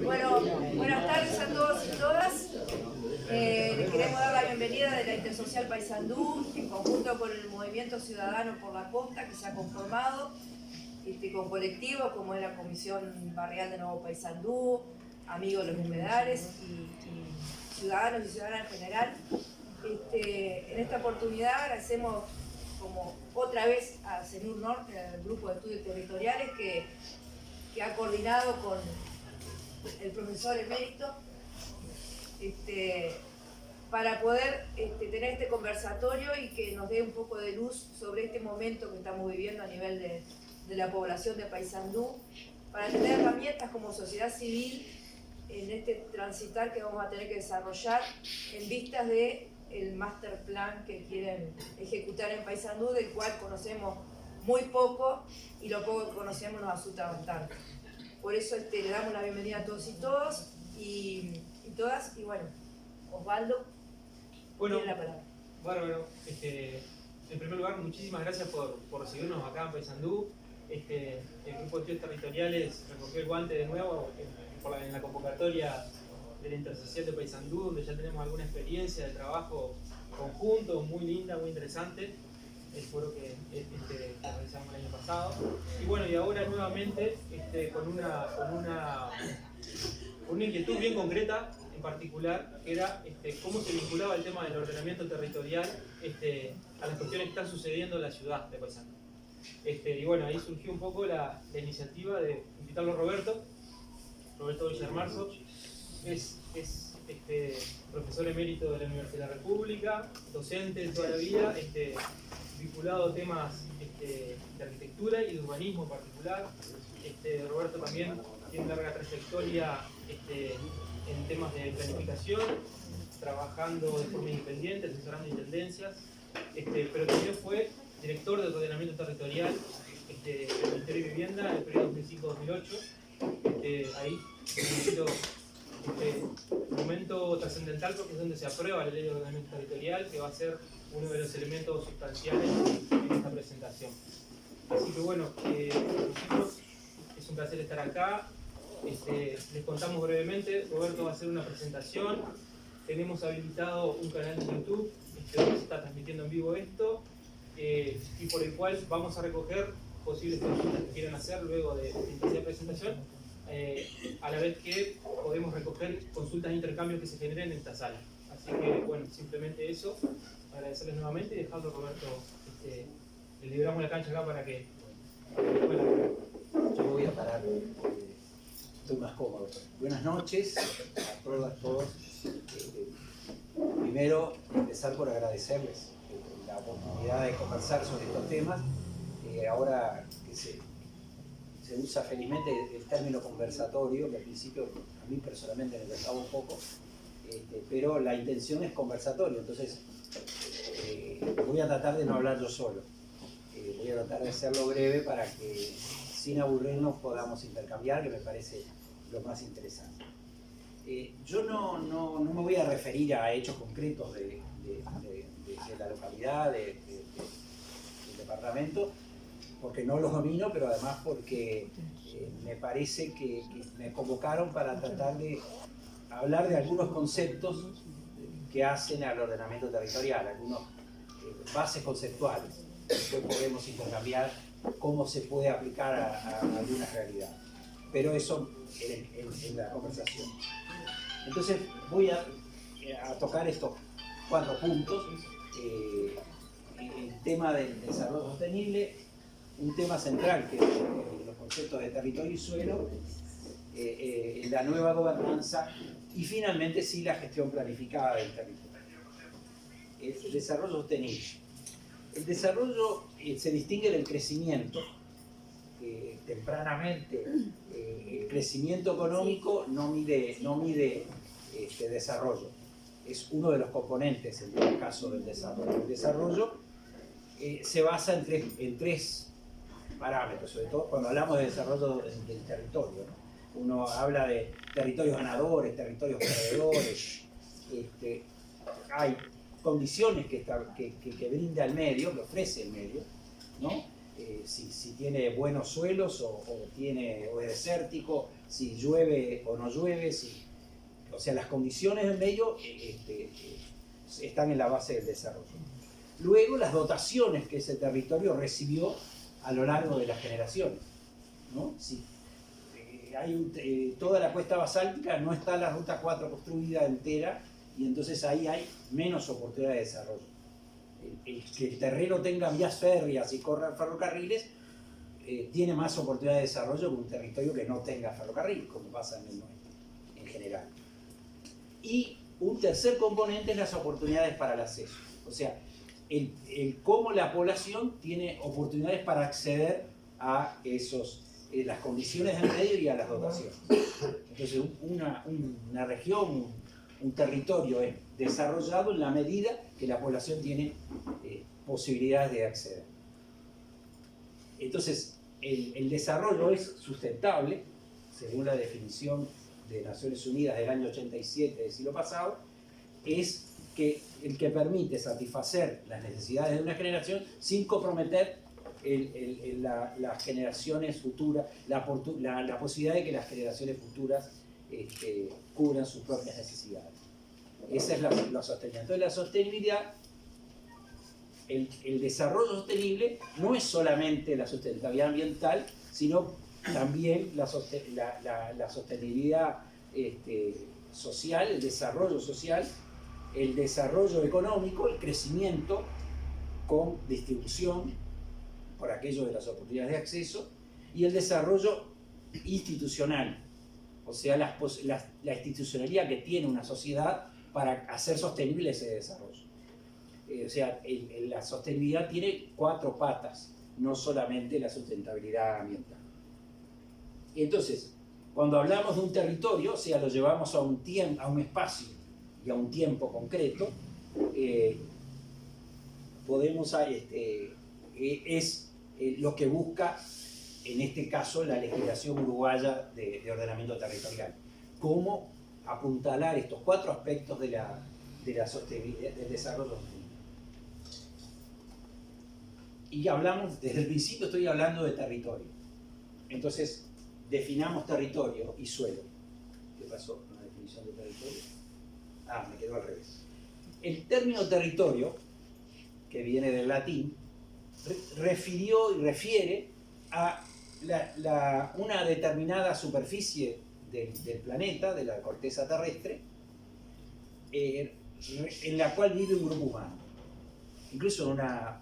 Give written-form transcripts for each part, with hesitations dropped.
Bueno, buenas tardes a todos y todas. Les queremos dar la bienvenida de la Intersocial Paysandú, en conjunto con el Movimiento Ciudadano por la Costa, que se ha conformado con colectivos como es la Comisión Barrial de Nuevo Paysandú, Amigos de los Humedales y ciudadanos y ciudadanas en general. En esta oportunidad agradecemos como otra vez a CENUR Norte, al Grupo de Estudios Territoriales, que ha coordinado con el profesor emérito para poder tener este conversatorio y que nos dé un poco de luz sobre este momento que estamos viviendo a nivel de la población de Paysandú, para tener herramientas como sociedad civil en este transitar que vamos a tener que desarrollar en vistas del master plan que quieren ejecutar en Paysandú, del cual conocemos muy poco y lo poco que conocemos nos asusta bastante. Por eso le damos la bienvenida a todos y todas, y bueno, Osvaldo, tiene la palabra. Bueno, en primer lugar, muchísimas gracias por recibirnos acá en Paysandú. El Grupo de Estudios Territoriales recogió el guante de nuevo en la convocatoria de la Intersocial de Paysandú, donde ya tenemos alguna experiencia de trabajo conjunto, muy linda, muy interesante, el foro que realizamos el año pasado. Y bueno, y ahora nuevamente con una inquietud bien concreta, en particular, que era cómo se vinculaba el tema del ordenamiento territorial a las cuestiones que están sucediendo en la ciudad de Paysandú. Y bueno, ahí surgió un poco la iniciativa de invitarlo a Roberto Villarmarzo. Es profesor emérito de la Universidad de la República, docente toda la vida, vinculado a temas de arquitectura y de urbanismo en particular. Roberto también tiene una larga trayectoria en temas de planificación, trabajando de forma independiente, asesorando intendencias, pero también fue director de ordenamiento territorial del Ministerio de Vivienda en el periodo 2005-2008. Ahí ha sido un momento trascendental porque es donde se aprueba la ley de ordenamiento territorial, que va a ser uno de los elementos sustanciales en esta presentación. Así que bueno, chicos, es un placer estar acá. Les contamos brevemente, Roberto va a hacer una presentación. Tenemos habilitado un canal de YouTube donde se está transmitiendo en vivo esto, y por el cual vamos a recoger posibles consultas que quieran hacer luego de esta presentación, a la vez que podemos recoger consultas e intercambios que se generen en esta sala. Así que bueno, simplemente eso, agradecerles nuevamente y dejarlo, Roberto, le liberamos la cancha acá para que... Bueno. Yo voy a parar, estoy más cómodo. Buenas noches a todos. Primero, empezar por agradecerles la oportunidad de conversar sobre estos temas. Ahora que se usa felizmente el término conversatorio, que al principio a mí personalmente me costaba un poco, pero la intención es conversatorio, entonces voy a tratar de no hablar yo solo. Voy a tratar de hacerlo breve para que sin aburrirnos podamos intercambiar, que me parece lo más interesante. Yo no me voy a referir a hechos concretos de la localidad, del departamento, porque no los domino, pero además porque me parece que me convocaron para tratar de hablar de algunos conceptos que hacen al ordenamiento territorial, algunas bases conceptuales. Después podemos intercambiar cómo se puede aplicar a alguna realidad. Pero eso en la conversación. Entonces voy a tocar estos 4 puntos. El tema del desarrollo sostenible, un tema central que es los conceptos de territorio y suelo, la nueva gobernanza y finalmente sí la gestión planificada del territorio. El desarrollo sostenible. El desarrollo se distingue del crecimiento. Tempranamente el crecimiento económico no mide desarrollo. Es uno de los componentes en el caso del desarrollo. El desarrollo se basa en tres parámetros, sobre todo cuando hablamos de desarrollo del territorio, ¿no? Uno habla de territorios ganadores, territorios perdedores. Hay condiciones que brinda el medio, que ofrece el medio, ¿no? si tiene buenos suelos o es desértico, si llueve o no llueve, o sea, las condiciones del medio están en la base del desarrollo. Luego, las dotaciones que ese territorio recibió a lo largo de las generaciones, ¿no? Si toda la cuesta basáltica no está la ruta 4 construida entera, y entonces ahí hay menos oportunidad de desarrollo. Que el terreno tenga vías férreas y corran ferrocarriles tiene más oportunidad de desarrollo que un territorio que no tenga ferrocarril, como pasa en el oeste en general. Y un tercer componente es las oportunidades para el acceso, o sea, cómo la población tiene oportunidades para acceder a las condiciones del medio y a las dotaciones. Entonces, una región, un territorio es desarrollado en la medida que la población tiene posibilidades de acceder. Entonces, el desarrollo es sustentable, según la definición de Naciones Unidas del año 87 del siglo pasado, es el que permite satisfacer las necesidades de una generación sin comprometer las generaciones futuras, la posibilidad de que las generaciones futuras cubran sus propias necesidades. Esa es la sostenibilidad. Entonces, la sostenibilidad, el desarrollo sostenible no es solamente la sustentabilidad ambiental, sino también la sostenibilidad social, el desarrollo social, el desarrollo económico, el crecimiento con distribución por aquello de las oportunidades de acceso, y el desarrollo institucional, o sea, la institucionalidad que tiene una sociedad para hacer sostenible ese desarrollo. O sea, la sostenibilidad tiene 4 patas, no solamente la sustentabilidad ambiental. Entonces, cuando hablamos de un territorio, o sea, lo llevamos a un espacio y a un tiempo concreto, es lo que busca, en este caso, la legislación uruguaya de ordenamiento territorial. Cómo apuntalar estos 4 aspectos de la sostenibilidad, del desarrollo sostenible. Y hablamos, desde el principio estoy hablando de territorio. Entonces, definamos territorio y suelo. ¿Qué pasó con la definición de territorio? Me quedó al revés. El término territorio, que viene del latín, refirió y refiere a una determinada superficie del planeta, de la corteza terrestre, en la cual vive un grupo humano. Incluso en una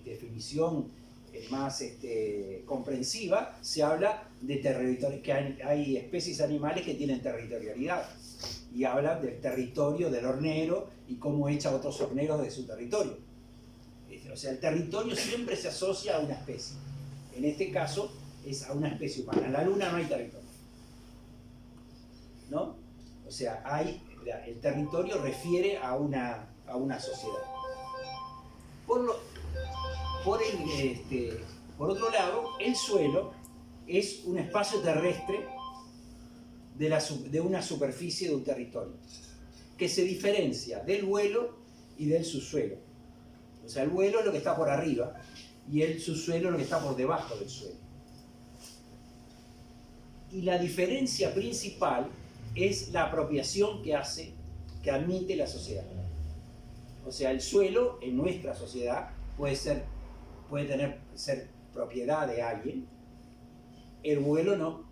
definición más comprensiva, se habla de territorio, que hay especies animales que tienen territorialidad, y habla del territorio del hornero y cómo echa a otros horneros de su territorio. O sea, el territorio siempre se asocia a una especie. En este caso, es a una especie humana. En la Luna no hay territorio, ¿no? O sea, el territorio refiere a una sociedad. Por otro lado, el suelo es un espacio terrestre de una superficie de un territorio, que se diferencia del vuelo y del subsuelo. O sea, el vuelo es lo que está por arriba y el subsuelo es lo que está por debajo del suelo. Y la diferencia principal es la apropiación que admite la sociedad. O sea, el suelo en nuestra sociedad puede ser propiedad de alguien, el vuelo no,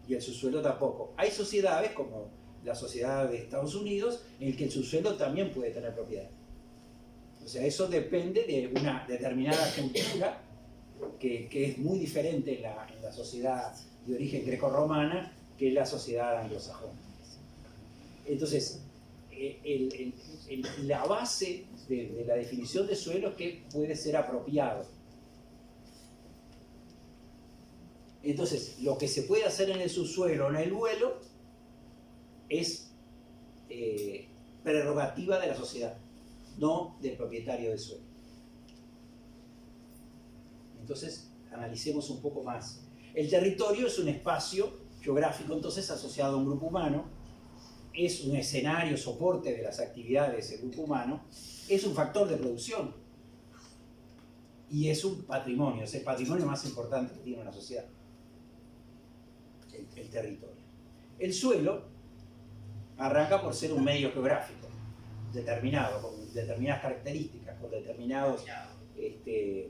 y el subsuelo tampoco. Hay sociedades como la sociedad de Estados Unidos en el que el subsuelo también puede tener propiedad. O sea, eso depende de una determinada cultura que es muy diferente en la sociedad de origen grecorromana que en la sociedad anglosajona. Entonces, la base de la definición de suelo es que puede ser apropiado. Entonces, lo que se puede hacer en el subsuelo o en el vuelo es prerrogativa de la sociedad, no del propietario del suelo. Entonces, analicemos un poco más. El territorio es un espacio geográfico, entonces, asociado a un grupo humano, es un escenario, soporte de las actividades del grupo humano, es un factor de producción. y es un patrimonio, es el patrimonio más importante que tiene una sociedad, el territorio. El suelo arranca por ser un medio geográfico determinado, con determinadas características, con determinados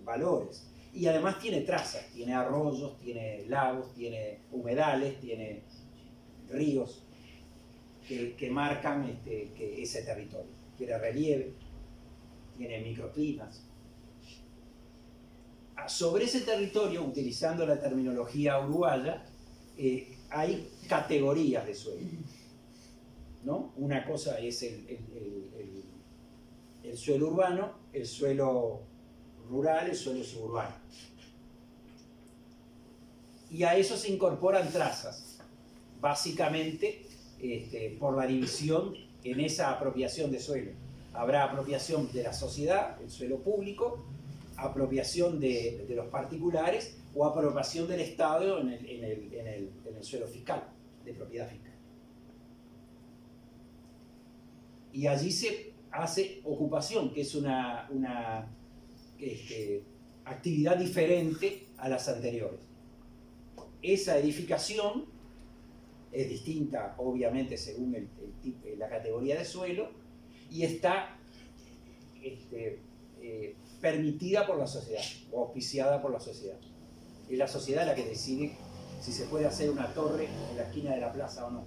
valores, y además tiene trazas, tiene arroyos, tiene lagos, tiene humedales, tiene ríos que marcan que ese territorio. Tiene relieve, tiene microclimas. Sobre ese territorio, utilizando la terminología uruguaya, hay categorías de suelo, ¿no? Una cosa es el suelo urbano, el suelo rural, el suelo suburbano. Y a eso se incorporan trazas, básicamente por la división en esa apropiación de suelo. Habrá apropiación de la sociedad, el suelo público, apropiación de los particulares o apropiación del Estado en el suelo fiscal, de propiedad fiscal. Y allí se hace ocupación, que es una actividad diferente a las anteriores. Esa edificación es distinta, obviamente, según la categoría de suelo, y está permitida por la sociedad, o auspiciada por la sociedad. Es la sociedad la que decide si se puede hacer una torre en la esquina de la plaza o no.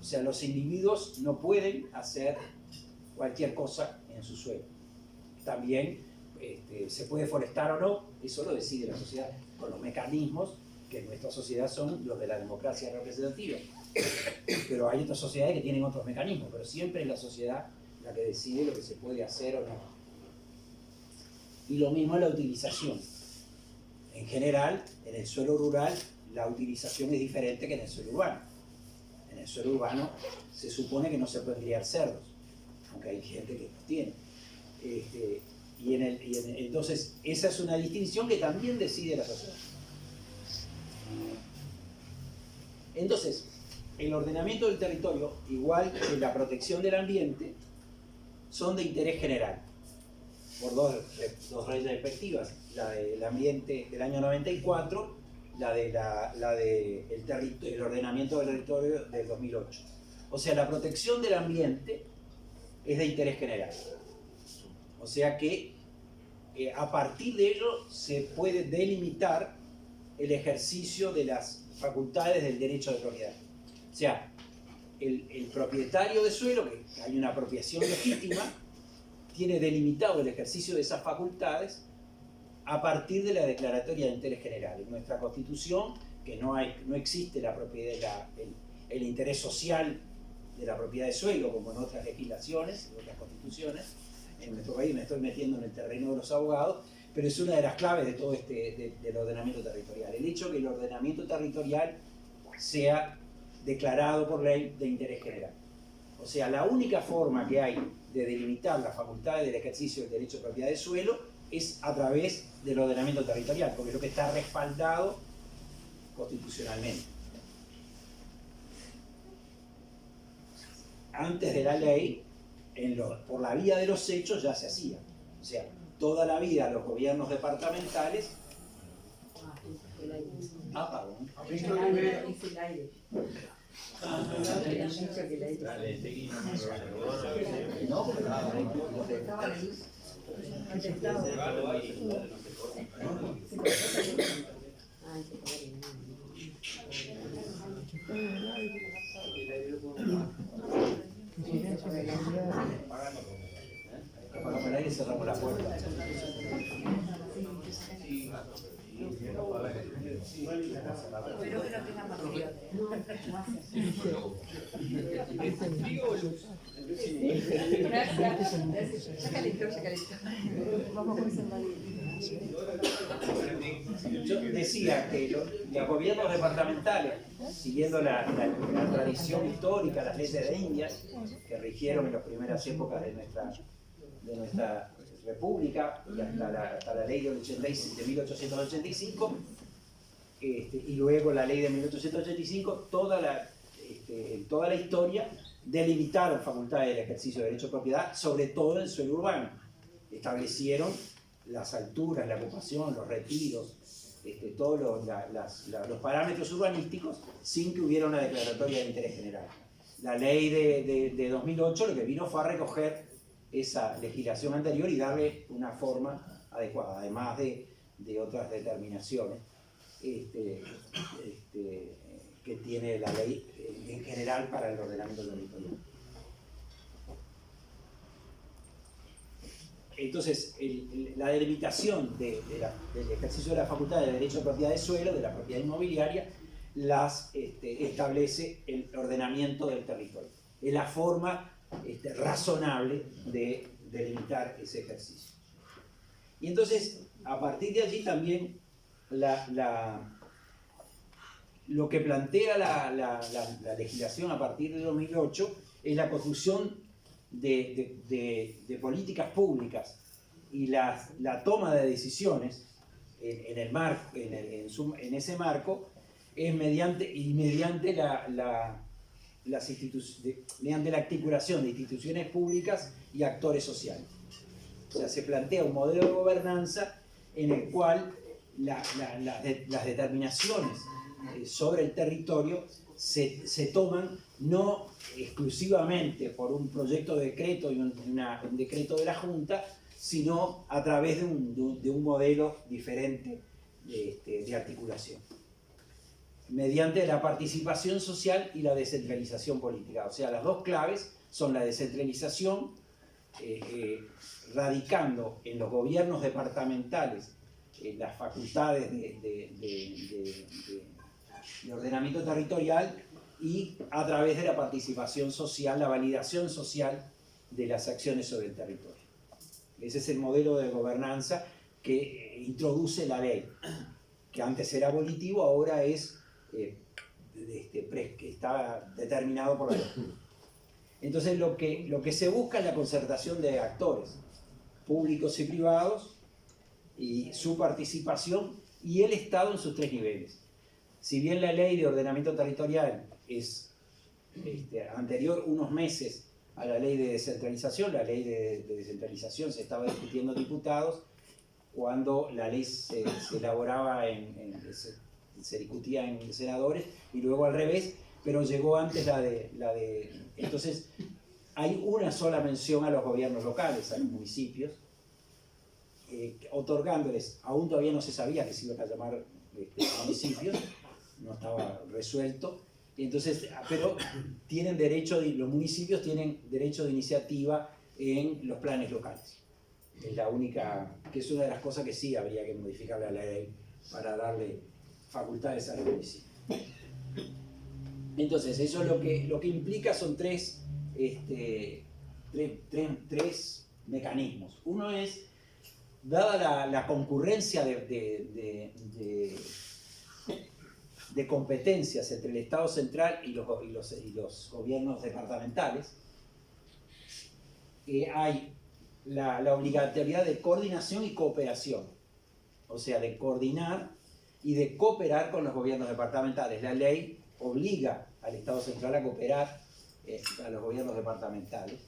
O sea, los individuos no pueden hacer cualquier cosa en su suelo. También se puede forestar o no, eso lo decide la sociedad, con los mecanismos que en nuestra sociedad son los de la democracia representativa. Pero hay otras sociedades que tienen otros mecanismos, pero siempre es la sociedad la que decide lo que se puede hacer o no. Y lo mismo es la utilización. En general, en el suelo rural, la utilización es diferente que en el suelo urbano. En el suelo urbano se supone que no se pueden criar cerdos, aunque hay gente que los tiene. Entonces, esa es una distinción que también decide la sociedad. Entonces, el ordenamiento del territorio, igual que la protección del ambiente, son de interés general, por dos perspectivas, la del ambiente del año 94, la de el ordenamiento del territorio del 2008. O sea, la protección del ambiente es de interés general. O sea que a partir de ello se puede delimitar el ejercicio de las facultades del derecho de propiedad. O sea, el propietario de suelo, que hay una apropiación legítima, tiene delimitado el ejercicio de esas facultades a partir de la declaratoria de interés general. En nuestra Constitución, que no existe la propiedad, el interés social de la propiedad de suelo, como en otras legislaciones, en otras constituciones. En nuestro país me estoy metiendo en el terreno de los abogados, pero es una de las claves de todo del ordenamiento territorial. El hecho que el ordenamiento territorial sea declarado por ley de interés general. O sea, la única forma que hay de delimitar las facultades del ejercicio del derecho de propiedad de suelo es a través del ordenamiento territorial, porque es lo que está respaldado constitucionalmente. Antes de la ley, por la vía de los hechos ya se hacía. O sea, toda la vida los gobiernos departamentales... perdón. Apagamos el aire y cerramos la puerta. Espero que no tenga más frío. Ya calentó. Yo decía que los gobiernos departamentales, siguiendo la tradición histórica, las leyes de Indias, que rigieron en las primeras épocas de nuestra república y hasta la ley de 1885, y luego la ley de 1885, en toda la historia delimitaron facultades del ejercicio de derecho de propiedad, sobre todo en el suelo urbano. Establecieron las alturas, la ocupación, los retiros, todos los parámetros urbanísticos sin que hubiera una declaratoria de interés general. La ley de 2008 lo que vino fue a recoger esa legislación anterior y darle una forma adecuada, además de otras determinaciones que tiene la ley en general para el ordenamiento territorial. Entonces, la delimitación del ejercicio de la facultad de derecho de propiedad de suelo, de la propiedad inmobiliaria, las establece el ordenamiento del territorio. Es la forma razonable de delimitar ese ejercicio. Y entonces, a partir de allí también, lo que plantea la legislación a partir de 2008 es la construcción de políticas públicas y la toma de decisiones en ese marco es mediante la articulación de instituciones públicas y actores sociales. O sea, se plantea un modelo de gobernanza en el cual las determinaciones sobre el territorio se toman no exclusivamente por un proyecto de decreto y un decreto de la Junta, sino a través de un modelo diferente de articulación, mediante la participación social y la descentralización política. O sea, las dos claves son la descentralización, radicando en los gobiernos departamentales las facultades de ordenamiento territorial, y a través de la participación social, la validación social de las acciones sobre el territorio. Ese es el modelo de gobernanza que introduce la ley, que antes era abolitivo, ahora es que está determinado por la ley. Entonces lo que se busca es la concertación de actores públicos y privados y su participación y el Estado en sus tres niveles. Si bien la ley de ordenamiento territorial es anterior unos meses a la ley de descentralización, la ley de descentralización se estaba discutiendo en diputados, cuando la ley se elaboraba, se discutía en senadores, y luego al revés, pero llegó antes la de... Entonces, hay una sola mención a los gobiernos locales, a los municipios, otorgándoles, aún todavía no se sabía que se iban a llamar municipios, no estaba resuelto, entonces, pero tienen derecho, los municipios tienen derecho de iniciativa en los planes locales. Es la única, que es una de las cosas que sí habría que modificar la ley para darle facultades a los municipios. Entonces, eso es lo que implica son tres mecanismos. Uno es, dada la concurrencia de competencias entre el Estado central y los gobiernos departamentales, hay la obligatoriedad de coordinación y cooperación, o sea, de coordinar y de cooperar con los gobiernos departamentales. La ley obliga al Estado central a cooperar a los gobiernos departamentales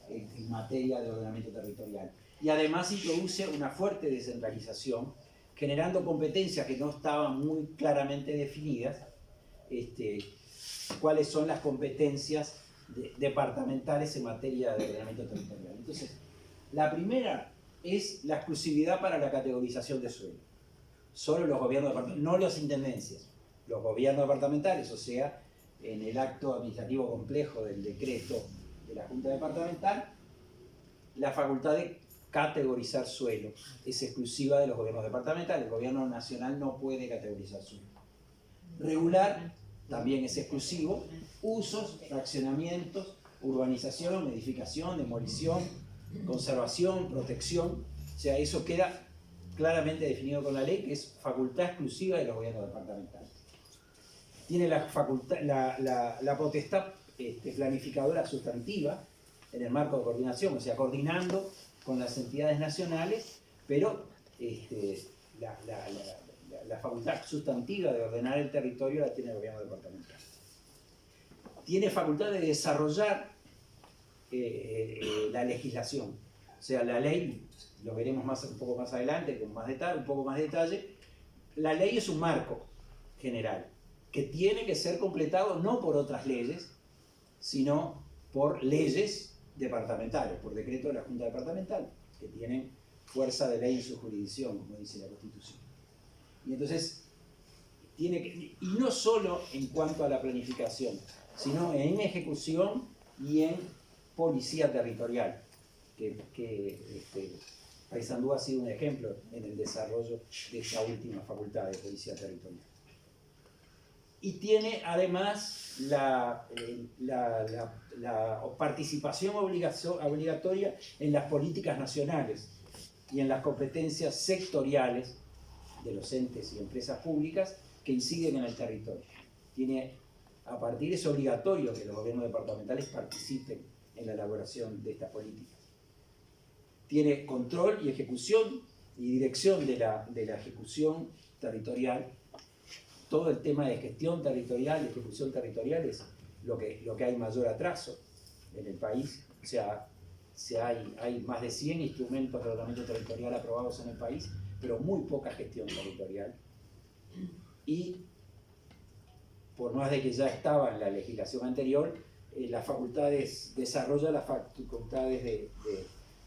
en materia de ordenamiento territorial. Y además introduce una fuerte descentralización, generando competencias que no estaban muy claramente definidas, cuáles son las competencias departamentales en materia de ordenamiento territorial. Entonces, la primera es la exclusividad para la categorización de suelo. Solo los gobiernos departamentales, no las intendencias, los gobiernos departamentales, o sea, en el acto administrativo complejo del decreto de la Junta Departamental, la facultad de categorizar suelo es exclusiva de los gobiernos departamentales. El gobierno nacional no puede categorizar suelo. Regular también es exclusivo. Usos, fraccionamientos, urbanización, edificación, demolición, conservación, protección. O sea, eso queda claramente definido con la ley, que es facultad exclusiva de los gobiernos departamentales. Tiene la potestad planificadora sustantiva en el marco de coordinación, o sea, coordinando con las entidades nacionales, pero la facultad sustantiva de ordenar el territorio la tiene el gobierno departamental. Tiene facultad de desarrollar la legislación, o O sea, la ley, lo veremos un poco más adelante, con un poco más de detalle, la ley es un marco general que tiene que ser completado no por otras leyes, sino por leyes departamentales, por decreto de la Junta Departamental, que tienen fuerza de ley en su jurisdicción, como dice la Constitución. Y entonces, y no solo en cuanto a la planificación, sino en ejecución y en policía territorial, que Paysandú ha sido un ejemplo en el desarrollo de esta última facultad de policía territorial. Y tiene además la participación obligatoria en las políticas nacionales y en las competencias sectoriales de los entes y empresas públicas que inciden en el territorio. Es obligatorio que los gobiernos departamentales participen en la elaboración de estas políticas. Tiene control y ejecución y dirección de la ejecución territorial. Todo el tema de gestión territorial y ejecución territorial es lo que hay mayor atraso en el país. O sea, hay más de 100 instrumentos de ordenamiento territorial aprobados en el país, pero muy poca gestión territorial. Y por más de que ya estaba en la legislación anterior, las facultades desarrollan las facultades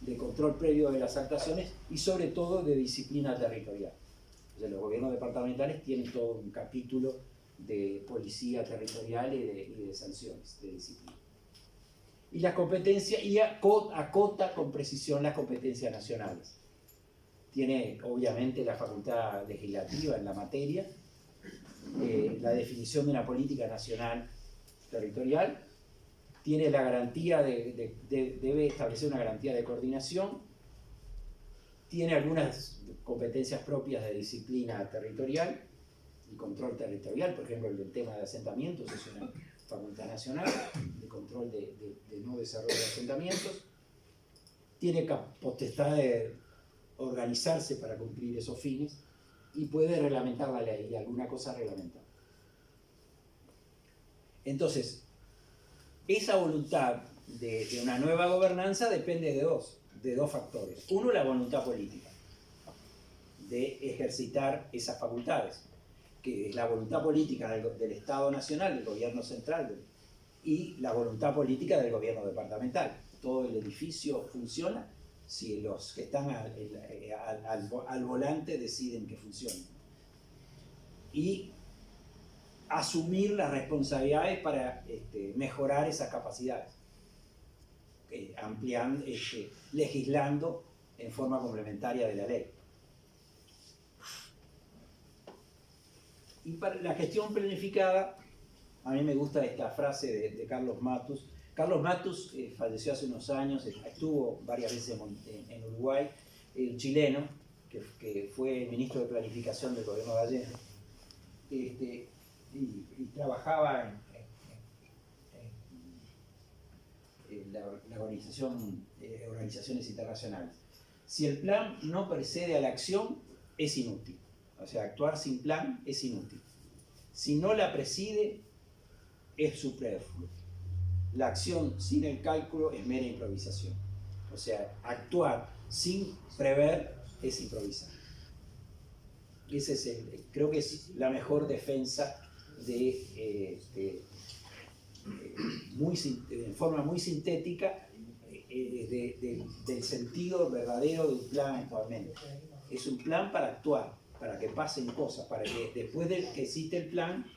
de control previo de las actuaciones y sobre todo de disciplina territorial. O sea, los gobiernos departamentales tienen todo un capítulo de policía territorial y de sanciones, de disciplina. Y las competencias, y acota con precisión las competencias nacionales. Tiene obviamente la facultad legislativa en la materia, la definición de una política nacional territorial, tiene la garantía debe establecer una garantía de coordinación, tiene algunas competencias propias de disciplina territorial y control territorial, por ejemplo el tema de asentamientos es una facultad nacional de control de no desarrollo de asentamientos, tiene potestad de organizarse para cumplir esos fines y puede reglamentar la ley y alguna cosa reglamentar. Entonces, esa voluntad de una nueva gobernanza depende de dos factores. Uno, la voluntad política de ejercitar esas facultades, que es la voluntad política del Estado Nacional, del gobierno central, y la voluntad política del gobierno departamental. Todo el edificio funciona si los que están al volante deciden que funcione. Y asumir las responsabilidades para mejorar esas capacidades, ampliando, legislando en forma complementaria de la ley. Y para la gestión planificada, a mí me gusta esta frase de Carlos Matus. Carlos Matus falleció hace unos años, estuvo varias veces en Uruguay, un chileno que fue ministro de Planificación del gobierno de Allende, y trabajaba en la organizaciones internacionales. Si el plan no precede a la acción, es inútil. O sea, actuar sin plan es inútil. Si no la preside, es superfluo. La acción sin el cálculo es mera improvisación. O sea, actuar sin prever es improvisar. Creo que es la mejor defensa en forma muy sintética del sentido verdadero de un plan actualmente. Es un plan para actuar, para que pasen cosas, para que después de que existe el plan,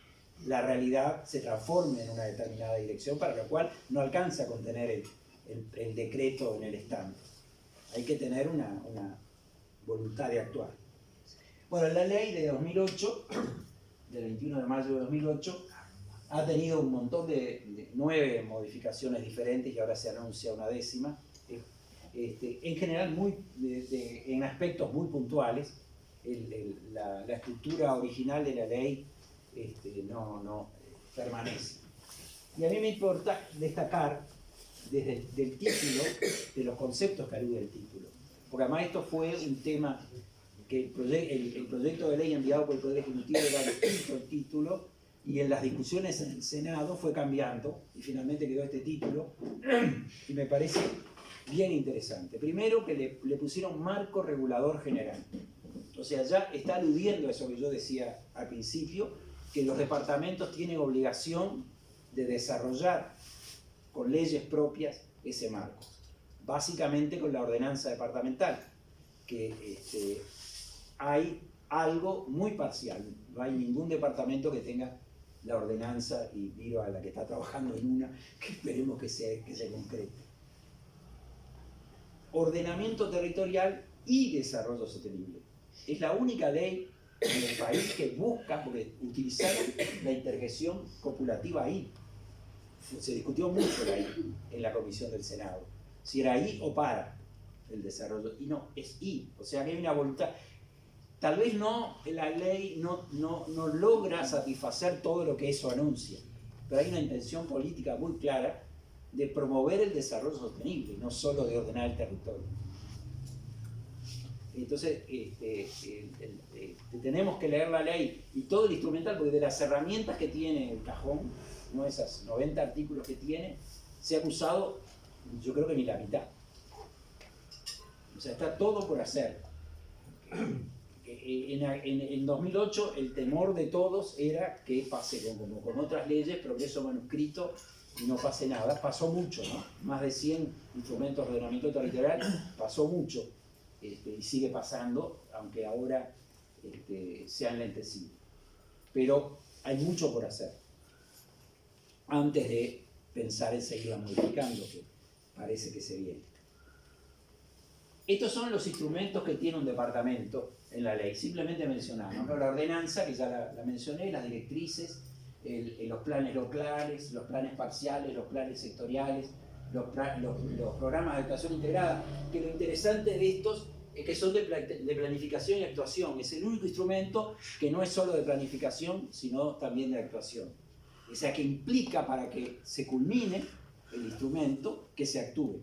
la realidad se transforme en una determinada dirección, para lo cual no alcanza a contener el decreto en el estante. Hay que tener una voluntad de actuar. Bueno, la ley de 2008, del 21 de mayo de 2008, ha tenido un montón de 9 modificaciones diferentes y ahora se anuncia una 10ª. En general, en aspectos muy puntuales. La estructura original de la ley no permanece. Y a mí me importa destacar desde el título, de los conceptos que alude el título. Porque además esto fue un tema que el proyecto de ley enviado por el Poder Ejecutivo era distinto el título, y en las discusiones en el Senado fue cambiando y finalmente quedó este título, y me parece bien interesante. Primero que le pusieron marco regulador general. O sea, ya está aludiendo a eso que yo decía al principio, que los departamentos tienen obligación de desarrollar con leyes propias ese marco. Básicamente con la ordenanza departamental, que hay algo muy parcial. No hay ningún departamento que tenga la ordenanza, y miro a la que está trabajando en una, que esperemos que se concrete. Ordenamiento territorial y desarrollo sostenible. Es la única ley en el país que busca, porque utilizaron la interjección copulativa ahí. Se discutió mucho ahí en la comisión del Senado. Si era ahí o para el desarrollo. Y no, es y. O sea que hay una voluntad. Tal vez la ley no logra satisfacer todo lo que eso anuncia, pero hay una intención política muy clara de promover el desarrollo sostenible, no solo de ordenar el territorio. Entonces, tenemos que leer la ley y todo el instrumental, porque de las herramientas que tiene el cajón, ¿no? Esas 90 artículos que tiene, se ha usado, yo creo que ni la mitad. O sea, está todo por hacer. En 2008 el temor de todos era que pase como con otras leyes, progreso manuscrito, y no pase nada. Pasó mucho, ¿no? Más de 100 instrumentos de ordenamiento territorial, pasó mucho. Y sigue pasando, aunque ahora se han lentecido. Pero hay mucho por hacer antes de pensar en seguirla modificando, que parece que se viene. Estos son los instrumentos que tiene un departamento en la ley. Simplemente mencionamos, ¿no? La ordenanza, que ya la mencioné, las directrices, los planes locales, los planes parciales, los planes sectoriales, los programas de actuación integrada, que lo interesante de estos es que son de planificación y actuación. Es el único instrumento que no es solo de planificación, sino también de actuación. O sea, que implica, para que se culmine el instrumento, que se actúe,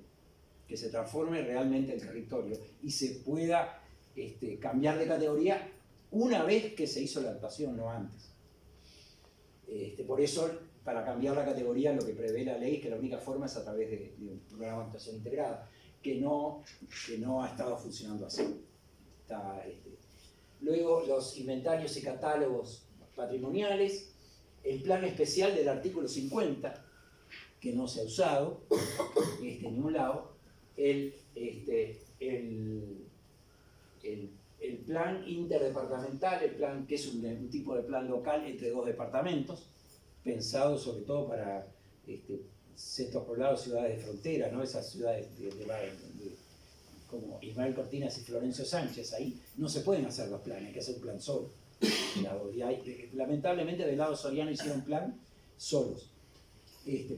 que se transforme realmente el territorio y se pueda cambiar de categoría una vez que se hizo la actuación, no antes. Por eso, para cambiar la categoría, lo que prevé la ley es que la única forma es a través de un programa de actuación integrada, que no ha estado funcionando así. Luego, los inventarios y catálogos patrimoniales, el plan especial del artículo 50, que no se ha usado en ningún lado, el plan interdepartamental, el plan que es un tipo de plan local entre dos departamentos, pensado sobre todo para centros poblados, ciudades de frontera, ¿no? Esas ciudades como Ismael Cortinas y Florencio Sánchez, ahí no se pueden hacer dos planes, hay que hacer un plan solo. Y lamentablemente del lado soriano hicieron plan solos.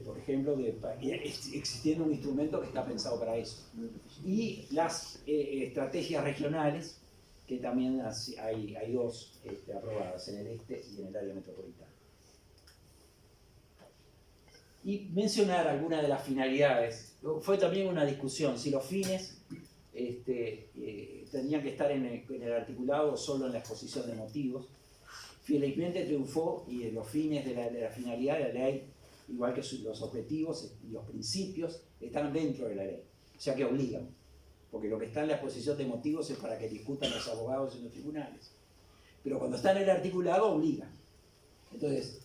Por ejemplo, existiendo un instrumento que está pensado para eso. Y las estrategias regionales, que también hay dos aprobadas, en el este y en el área metropolitana. Y mencionar algunas de las finalidades. Fue también una discusión si los fines tendrían que estar en el articulado o solo en la exposición de motivos. Felizmente triunfó, y los fines de la finalidad de la ley, igual que los objetivos y los principios, están dentro de la ley, o sea que obligan, porque lo que está en la exposición de motivos es para que discutan los abogados en los tribunales, pero cuando está en el articulado obligan. Entonces,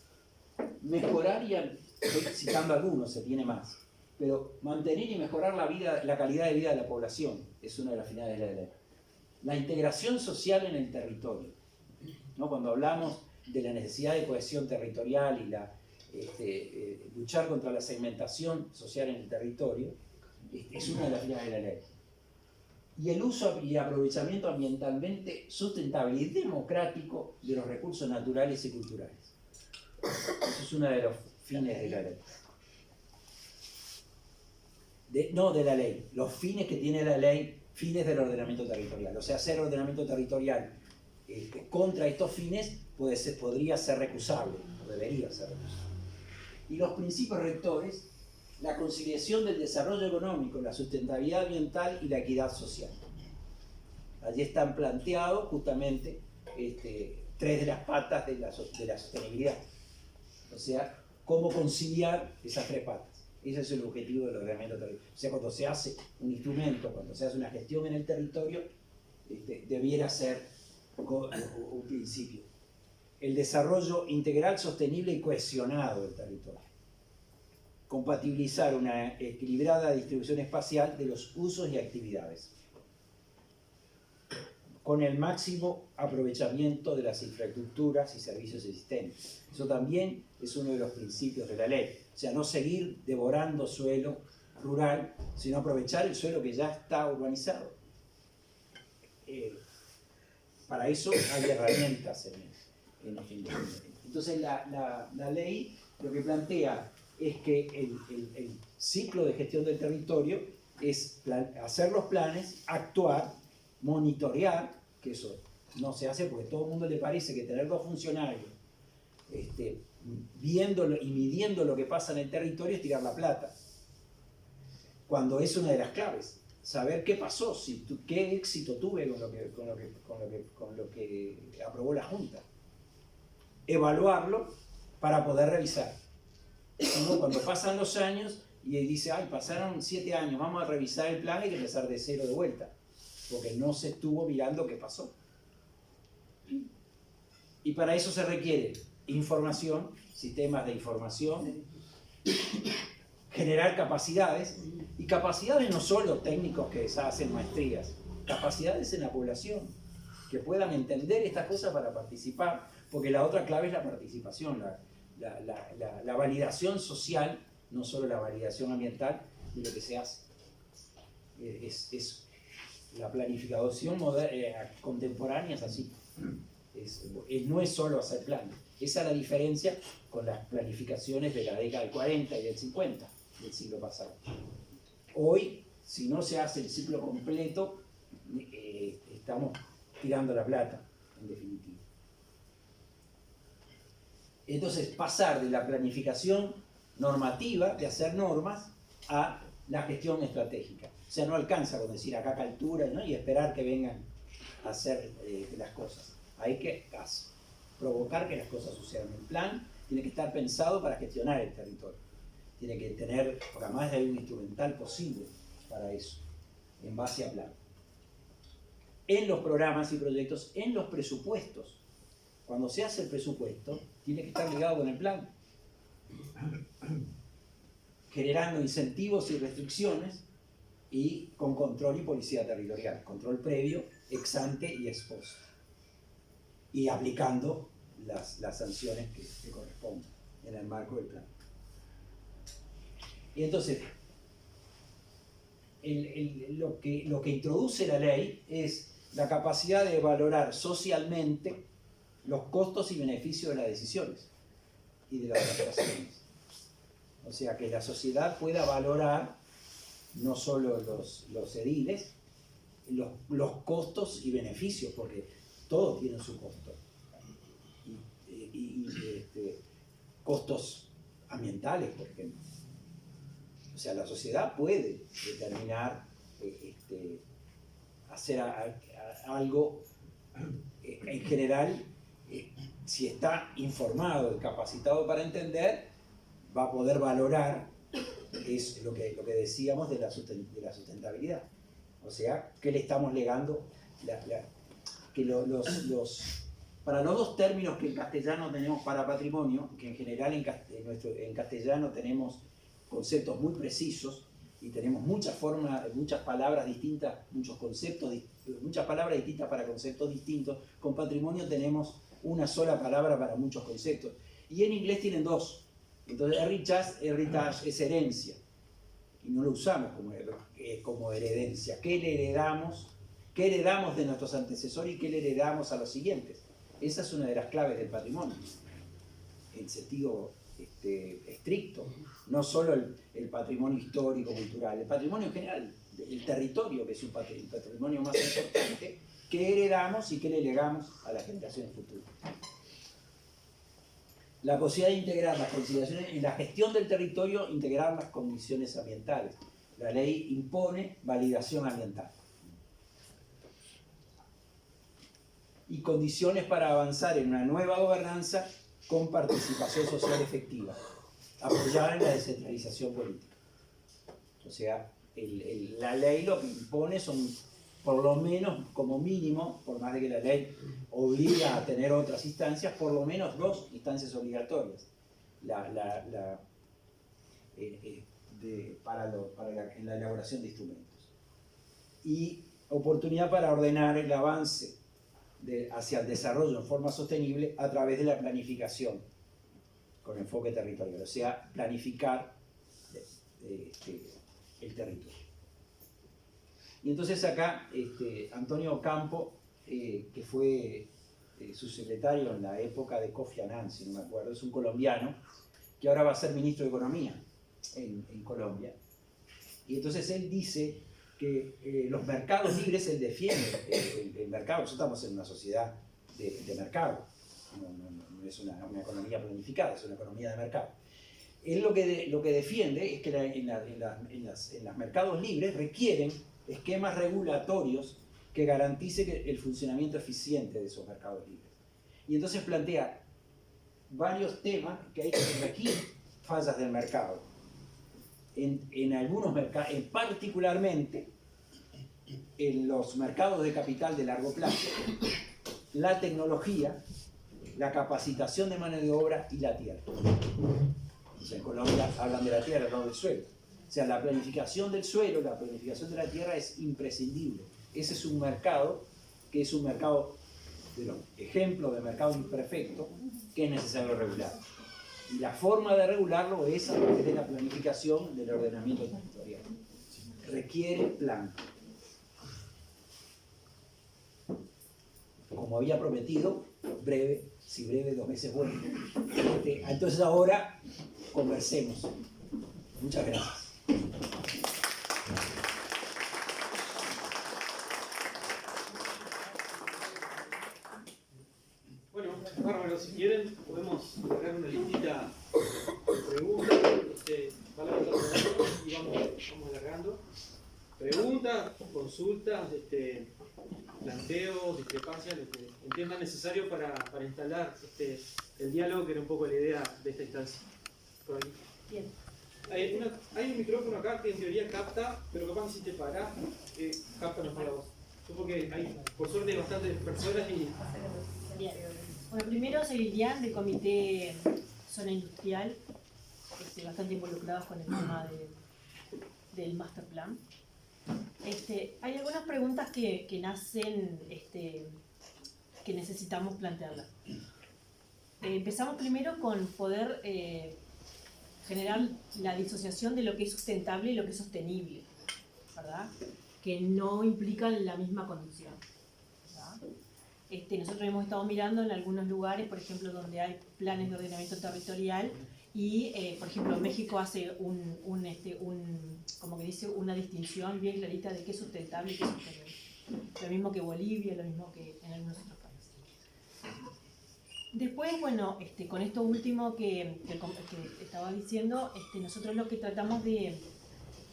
mejorar, y estoy citando algunos, se tiene más, pero mantener y mejorar la calidad de vida de la población es una de las finalidades de la ley. La integración social en el territorio, ¿no? Cuando hablamos de la necesidad de cohesión territorial y luchar contra la segmentación social en el territorio, es una de las finalidades de la ley. Y el uso y aprovechamiento ambientalmente sustentable y democrático de los recursos naturales y culturales. Eso es uno de los fines de la ley. De la ley, los fines que tiene la ley, fines del ordenamiento territorial. O sea, hacer ordenamiento territorial contra estos fines podría ser recusable, o debería ser recusable. Y los principios rectores, la conciliación del desarrollo económico, la sustentabilidad ambiental y la equidad social. Allí están planteados justamente tres de las patas de la sostenibilidad. O sea, cómo conciliar esas tres patas. Ese es el objetivo del ordenamiento territorial. O sea, cuando se hace un instrumento, cuando se hace una gestión en el territorio, debiera ser un principio. El desarrollo integral, sostenible y cohesionado del territorio. Compatibilizar una equilibrada distribución espacial de los usos y actividades, con el máximo aprovechamiento de las infraestructuras y servicios existentes. Eso también es uno de los principios de la ley. O sea, no seguir devorando suelo rural, sino aprovechar el suelo que ya está urbanizado. Para eso hay herramientas entonces la ley lo que plantea es que el ciclo de gestión del territorio es hacer los planes, actuar, monitorear, que eso no se hace porque a todo el mundo le parece que tener 2 funcionarios viéndolo y midiendo lo que pasa en el territorio es tirar la plata, cuando es una de las claves. Saber qué pasó, qué éxito tuve con lo que aprobó la Junta. Evaluarlo para poder revisar. Uno, cuando pasan los años y dice, ay, pasaron 7 años, vamos a revisar el plan, hay que empezar de cero de vuelta, porque no se estuvo mirando qué pasó. Y para eso se requiere información, sistemas de información, generar capacidades, y capacidades no solo técnicos que hacen maestrías, capacidades en la población, que puedan entender estas cosas para participar, porque la otra clave es la participación, la validación social, no solo la validación ambiental de lo que se hace. Es la planificación contemporánea es así. No es solo hacer planes. Esa es la diferencia con las planificaciones de la década del 40 y del 50 del siglo pasado. Hoy, si no se hace el ciclo completo, estamos tirando la plata, en definitiva. Entonces, pasar de la planificación normativa, de hacer normas, a la gestión estratégica. O sea, no alcanza con decir acá captura, ¿no? Y esperar que vengan a hacer las cosas. Hay que provocar que las cosas sucedan. El plan tiene que estar pensado para gestionar el territorio. Tiene que tener, por además hay un instrumental posible para eso, en base a plan. En los programas y proyectos, en los presupuestos. Cuando se hace el presupuesto, tiene que estar ligado con el plan, generando incentivos y restricciones y con control y policía territorial, control previo, ex ante y ex post, y aplicando las sanciones que correspondan en el marco del plan. Y entonces, lo que introduce la ley es la capacidad de valorar socialmente los costos y beneficios de las decisiones y de las operaciones. O sea, que la sociedad pueda valorar, no solo los ediles, los costos y beneficios, porque todo tiene su costo. Costos ambientales, por ejemplo. O sea, la sociedad puede determinar, hacer algo en general. Si está informado y capacitado para entender, va a poder valorar, es lo que decíamos de la sustentabilidad. O sea, ¿qué le estamos legando? Para los 2 términos que en castellano tenemos para patrimonio, que en general en castellano tenemos conceptos muy precisos y tenemos muchas palabras distintas, muchos conceptos, muchas palabras distintas para conceptos distintos. Con patrimonio tenemos una sola palabra para muchos conceptos. Y en inglés tienen 2. Entonces, heritage es herencia. Y no lo usamos como heredencia. ¿Qué le heredamos? ¿Qué heredamos de nuestros antecesores y qué le heredamos a los siguientes? Esa es una de las claves del patrimonio, en sentido estricto. No solo el patrimonio histórico, cultural, el patrimonio en general, el territorio, que es el patrimonio más importante, qué heredamos y qué le legamos a las generaciones futuras. La posibilidad de integrar las consideraciones en la gestión del territorio, integrar las condiciones ambientales. La ley impone validación ambiental. Y condiciones para avanzar en una nueva gobernanza con participación social efectiva, apoyada en la descentralización política. O sea, la ley lo que impone son, por lo menos, como mínimo, por más de que la ley obliga a tener otras instancias, por lo menos 2 instancias obligatorias en la elaboración de instrumentos. Y oportunidad para ordenar el avance hacia el desarrollo en forma sostenible a través de la planificación con enfoque territorial, o sea, planificar el territorio. Y entonces acá Antonio Ocampo, que fue subsecretario en la época de Kofi Annan, si no me acuerdo, es un colombiano que ahora va a ser ministro de Economía en Colombia. Y entonces él dice que los mercados libres, él defiende el mercado. Nosotros estamos en una sociedad de mercado, no es una economía planificada, es una economía de mercado. Él lo que defiende es que en los mercados libres requieren esquemas regulatorios que garanticen el funcionamiento eficiente de esos mercados libres. Y entonces plantea varios temas que hay que corregir fallas del mercado. En algunos mercados, particularmente en los mercados de capital de largo plazo, la tecnología, la capacitación de mano de obra y la tierra. O sea, en Colombia hablan de la tierra, no del suelo. O sea, la planificación del suelo, la planificación de la tierra es imprescindible. Ese es un mercado que es un mercado, ejemplo de mercado imperfecto, que es necesario regular. Y la forma de regularlo es a través de la planificación del ordenamiento territorial. Requiere plan. Como había prometido, breve, si breve, 2 meses bueno. Entonces ahora conversemos. Muchas gracias. Bueno, bárbaro, si quieren podemos agarrar una listita de preguntas, va levantando y vamos alargando. Preguntas, consultas, planteos, discrepancias, lo que entiendan necesario para instalar el diálogo, que era un poco la idea de esta instancia. Por aquí. Bien. Hay un micrófono acá que en teoría capta, pero capaz si te parás, capta mejor la voz. Supongo que hay, por suerte, hay bastantes personas y... Bien. Bueno, primero soy Lilian del Comité Zona Industrial, bastante involucrados con el tema del Master Plan. Hay algunas preguntas que nacen, que necesitamos plantearlas. Empezamos primero con poder generar la disociación de lo que es sustentable y lo que es sostenible, ¿verdad? Que no implican la misma condición, ¿verdad? Nosotros hemos estado mirando en algunos lugares, por ejemplo, donde hay planes de ordenamiento territorial y, por ejemplo, México hace como que dice una distinción bien clarita de qué es sustentable y qué es sostenible. Lo mismo que Bolivia, lo mismo que en algunos otros países. Después, bueno, con esto último que estaba diciendo, nosotros lo que tratamos de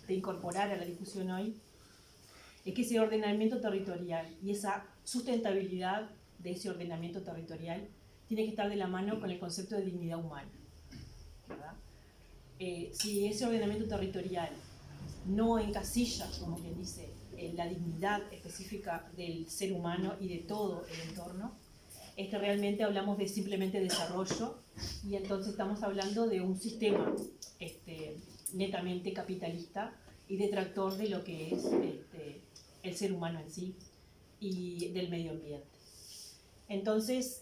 incorporar a la discusión hoy es que ese ordenamiento territorial y esa sustentabilidad de ese ordenamiento territorial tiene que estar de la mano con el concepto de dignidad humana, ¿verdad? Si ese ordenamiento territorial no encasilla, como quien dice, la dignidad específica del ser humano y de todo el entorno, realmente hablamos de simplemente desarrollo y entonces estamos hablando de un sistema netamente capitalista y detractor de lo que es el ser humano en sí y del medio ambiente. Entonces,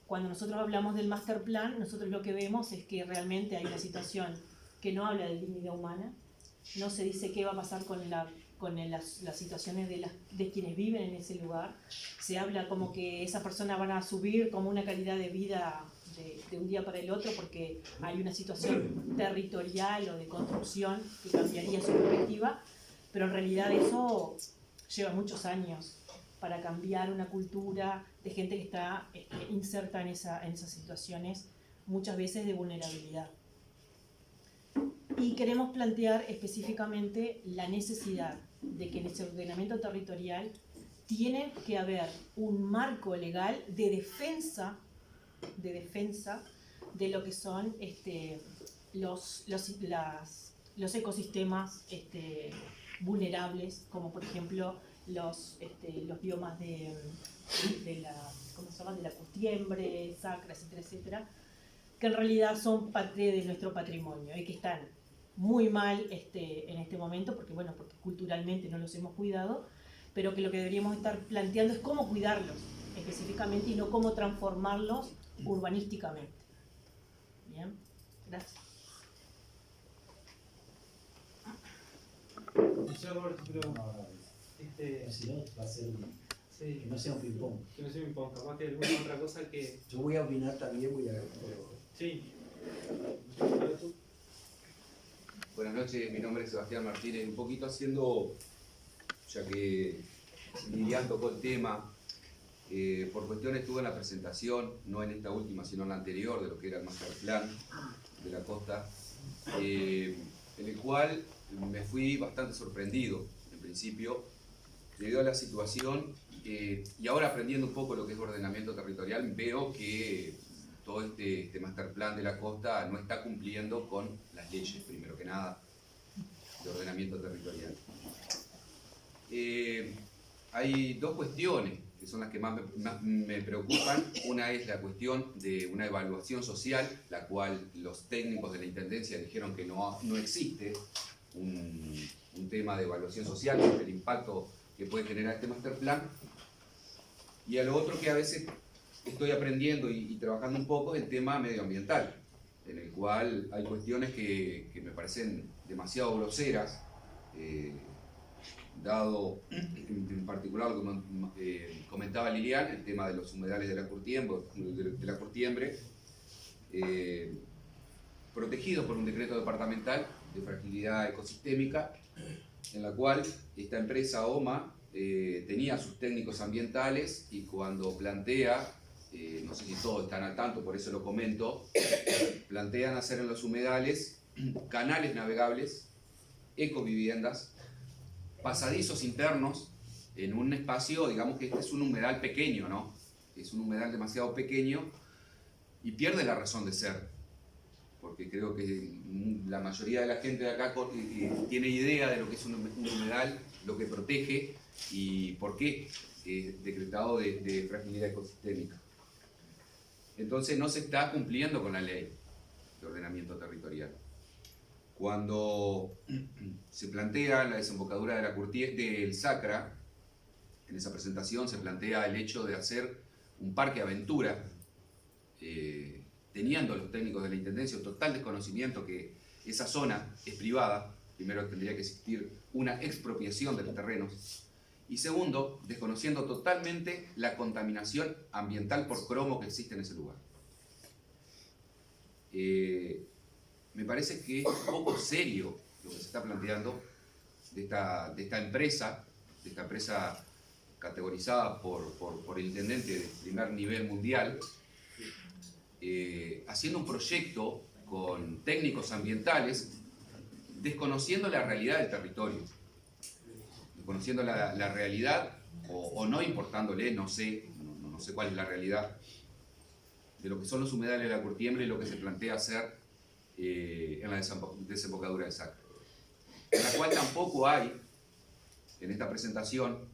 cuando nosotros hablamos del Master Plan, nosotros lo que vemos es que realmente hay una situación que no habla de dignidad humana, no se dice qué va a pasar con las situaciones de quienes viven en ese lugar, se habla como que esas personas van a subir como una calidad de vida de un día para el otro porque hay una situación territorial o de construcción que cambiaría su perspectiva, pero en realidad eso lleva muchos años para cambiar una cultura de gente que está inserta en esas situaciones, muchas veces de vulnerabilidad. Y queremos plantear específicamente la necesidad de que en ese ordenamiento territorial tiene que haber un marco legal de defensa de lo que son los ecosistemas vulnerables, como por ejemplo los biomas de ¿cómo se llama? De la curtiembre, sacra, etcétera, etcétera, que en realidad son parte de nuestro patrimonio y que están muy mal en este momento, porque bueno, porque culturalmente no los hemos cuidado, pero que lo que deberíamos estar planteando es cómo cuidarlos específicamente y no cómo transformarlos urbanísticamente. Bien, gracias. Yo, Roberto, pero, Si no, va a ser sí, que no sea un ping-pong. que no se me imponga, capaz que alguna otra cosa que... Yo voy a opinar también, pero Sí. Buenas noches, mi nombre es Sebastián Martínez. Un poquito haciendo, ya que Lilian tocó el tema, por cuestiones estuve en la presentación, no en esta última, sino en la anterior, de lo que era el Master Plan de la costa, en el cual me fui bastante sorprendido, en principio, debido a la situación, y ahora aprendiendo un poco lo que es ordenamiento territorial, veo que todo este Master Plan de la costa no está cumpliendo con las leyes, primero que nada, de ordenamiento territorial. Hay dos cuestiones que son las que más me preocupan. Una es la cuestión de una evaluación social, la cual los técnicos de la Intendencia dijeron que no existe un tema de evaluación social, el impacto que puede generar este Master Plan. Y a lo otro que a veces estoy aprendiendo y trabajando un poco, el tema medioambiental, en el cual hay cuestiones que me parecen demasiado groseras, dado en particular lo que comentaba Lilian, el tema de los humedales de la curtiembre, protegido por un decreto departamental de fragilidad ecosistémica, en la cual esta empresa OMA tenía sus técnicos ambientales, y cuando plantea, no sé si todos están al tanto, por eso lo comento, plantean hacer en los humedales canales navegables, ecoviviendas, pasadizos internos en un espacio, digamos que este es un humedal pequeño, ¿no? Es un humedal demasiado pequeño y pierde la razón de ser, porque creo que la mayoría de la gente de acá tiene idea de lo que es un humedal, lo que protege y por qué es decretado de fragilidad ecosistémica. Entonces no se está cumpliendo con la ley de ordenamiento territorial. Cuando se plantea la desembocadura del Sacra, en esa presentación se plantea el hecho de hacer un parque aventura, teniendo los técnicos de la Intendencia un total desconocimiento que esa zona es privada. Primero tendría que existir una expropiación de los terrenos, y segundo, desconociendo totalmente la contaminación ambiental por cromo que existe en ese lugar. Me parece que es un poco serio lo que se está planteando de esta empresa categorizada por el intendente de primer nivel mundial, haciendo un proyecto con técnicos ambientales, desconociendo la realidad del territorio, desconociendo la realidad o no importándole, no sé cuál es la realidad de lo que son los humedales de la curtiembre y lo que se plantea hacer en la desembocadura del Sacra, en la cual tampoco hay, en esta presentación,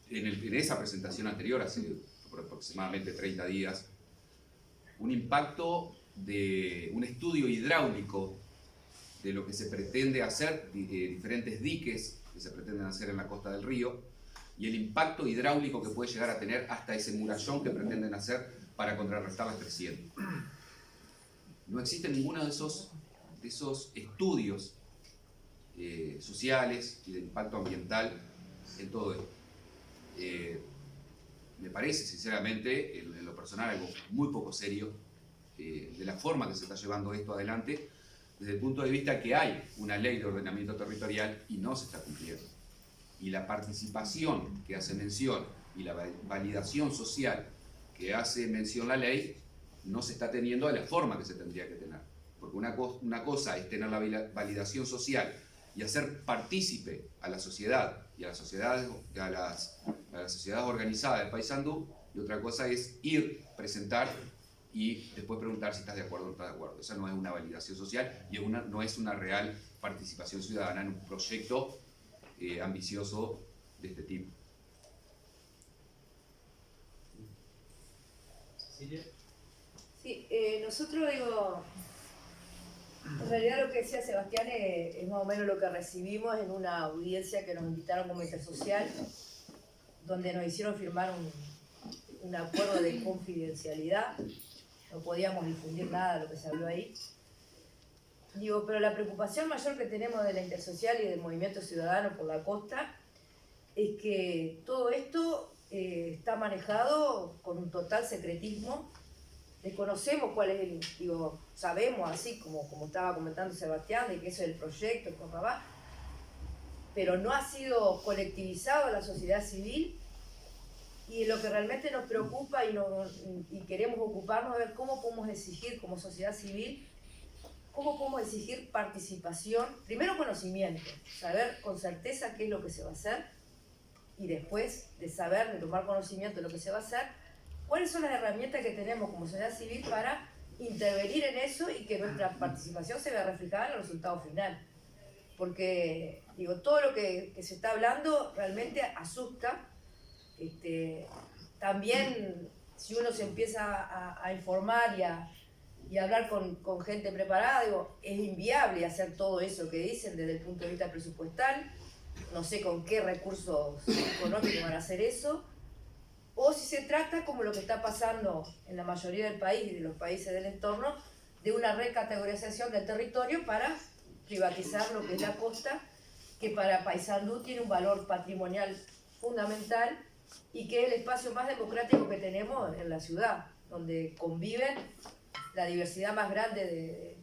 en esa presentación anterior, hace aproximadamente 30 días, un impacto de un estudio hidráulico de lo que se pretende hacer, diferentes diques que se pretenden hacer en la costa del río, y el impacto hidráulico que puede llegar a tener hasta ese murallón que pretenden hacer para contrarrestar las crecientes. No existe ninguno de esos estudios sociales y de impacto ambiental en todo esto. Me parece, sinceramente, en lo personal, algo muy poco serio de la forma que se está llevando esto adelante, desde el punto de vista que hay una ley de ordenamiento territorial y no se está cumpliendo. Y la participación que hace mención y la validación social que hace mención la ley no se está teniendo de la forma que se tendría que tener. Porque una cosa es tener la validación social y hacer partícipe a la sociedad y a las sociedades organizadas de Paysandú, y otra cosa es presentar y después preguntar si estás de acuerdo o no estás de acuerdo. Esa no es una validación social y no es una real participación ciudadana en un proyecto ambicioso de este tipo. Cecilia. Sí, nosotros digo, en realidad lo que decía Sebastián es más o menos lo que recibimos en una audiencia que nos invitaron como Intersocial, donde nos hicieron firmar un acuerdo de confidencialidad, no podíamos difundir nada de lo que se habló ahí. Digo, pero la preocupación mayor que tenemos de la Intersocial y del Movimiento Ciudadano por la Costa es que todo esto está manejado con un total secretismo. Desconocemos cuál es el, digo, sabemos así como estaba comentando Sebastián, de que eso es el proyecto, papá, pero no ha sido colectivizado a la sociedad civil, y lo que realmente nos preocupa y queremos ocuparnos de ver cómo podemos exigir como sociedad civil, cómo podemos exigir participación, primero conocimiento, saber con certeza qué es lo que se va a hacer, y después de saber, de tomar conocimiento de lo que se va a hacer, cuáles son las herramientas que tenemos como sociedad civil para intervenir en eso y que nuestra participación se vea reflejada en el resultado final. Porque, digo, todo lo que se está hablando realmente asusta. También, si uno se empieza a informar y a hablar con gente preparada, digo, es inviable hacer todo eso que dicen desde el punto de vista presupuestal. No sé con qué recursos económicos van a hacer eso. O si se trata, como lo que está pasando en la mayoría del país y de los países del entorno, de una recategorización del territorio para privatizar lo que es la costa, que para Paysandú tiene un valor patrimonial fundamental y que es el espacio más democrático que tenemos en la ciudad, donde conviven la diversidad más grande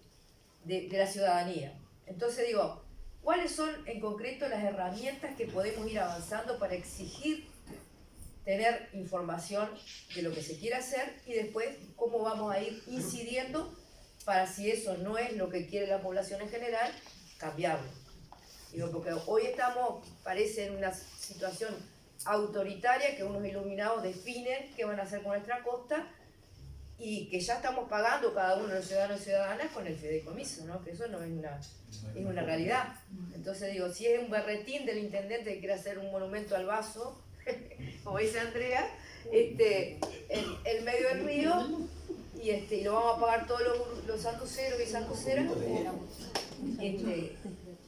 de la ciudadanía. Entonces digo, ¿cuáles son en concreto las herramientas que podemos ir avanzando para exigir tener información de lo que se quiere hacer, y después cómo vamos a ir incidiendo para, si eso no es lo que quiere la población en general, cambiarlo? Digo, porque hoy estamos, parece, en una situación autoritaria, que unos iluminados definen qué van a hacer con nuestra costa, y que ya estamos pagando cada uno de los ciudadanos y ciudadanas con el fideicomiso, ¿no? Que eso no es una realidad. Entonces digo, si es un berretín del intendente que quiere hacer un monumento al vaso, como dice Andrea, el medio del río, y lo vamos a pagar todos los santuceros y santuceras.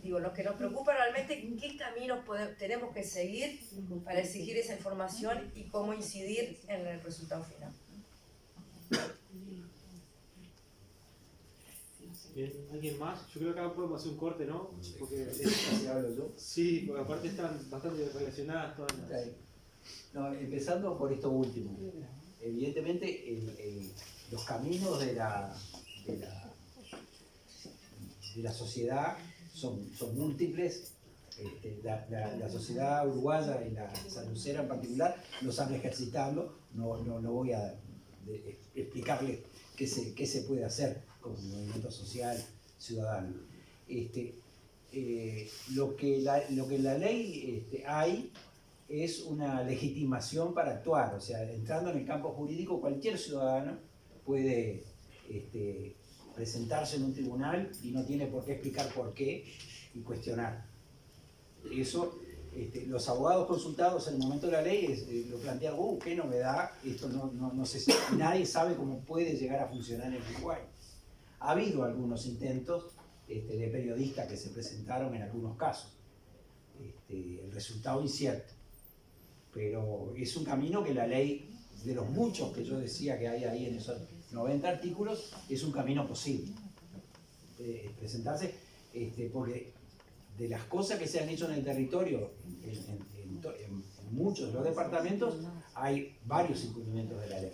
Digo, lo que nos preocupa realmente es qué caminos tenemos que seguir para exigir esa información y cómo incidir en el resultado final. Bien, ¿alguien más? Yo creo que acá podemos hacer un corte, ¿no? Porque ¿Así hablo yo? sí, porque aparte están bastante relacionadas todas las... No, empezando por esto último. Evidentemente, los caminos de la sociedad son múltiples. La sociedad uruguaya y la sanlucera en particular lo están ejercitando. No voy a explicarles qué se puede hacer como movimiento social ciudadano. Lo que en la ley hay es una legitimación para actuar, o sea, entrando en el campo jurídico, cualquier ciudadano puede presentarse en un tribunal y no tiene por qué explicar por qué y cuestionar. Eso, los abogados consultados en el momento de la ley lo plantean, qué novedad, esto no sé, nadie sabe cómo puede llegar a funcionar en Uruguay. Ha habido algunos intentos de periodistas que se presentaron en algunos casos, el resultado incierto. Pero es un camino que la ley, de los muchos que yo decía que hay ahí en esos 90 artículos, es un camino posible. Presentarse, porque de las cosas que se han hecho en el territorio, en muchos de los departamentos, hay varios incumplimientos de la ley.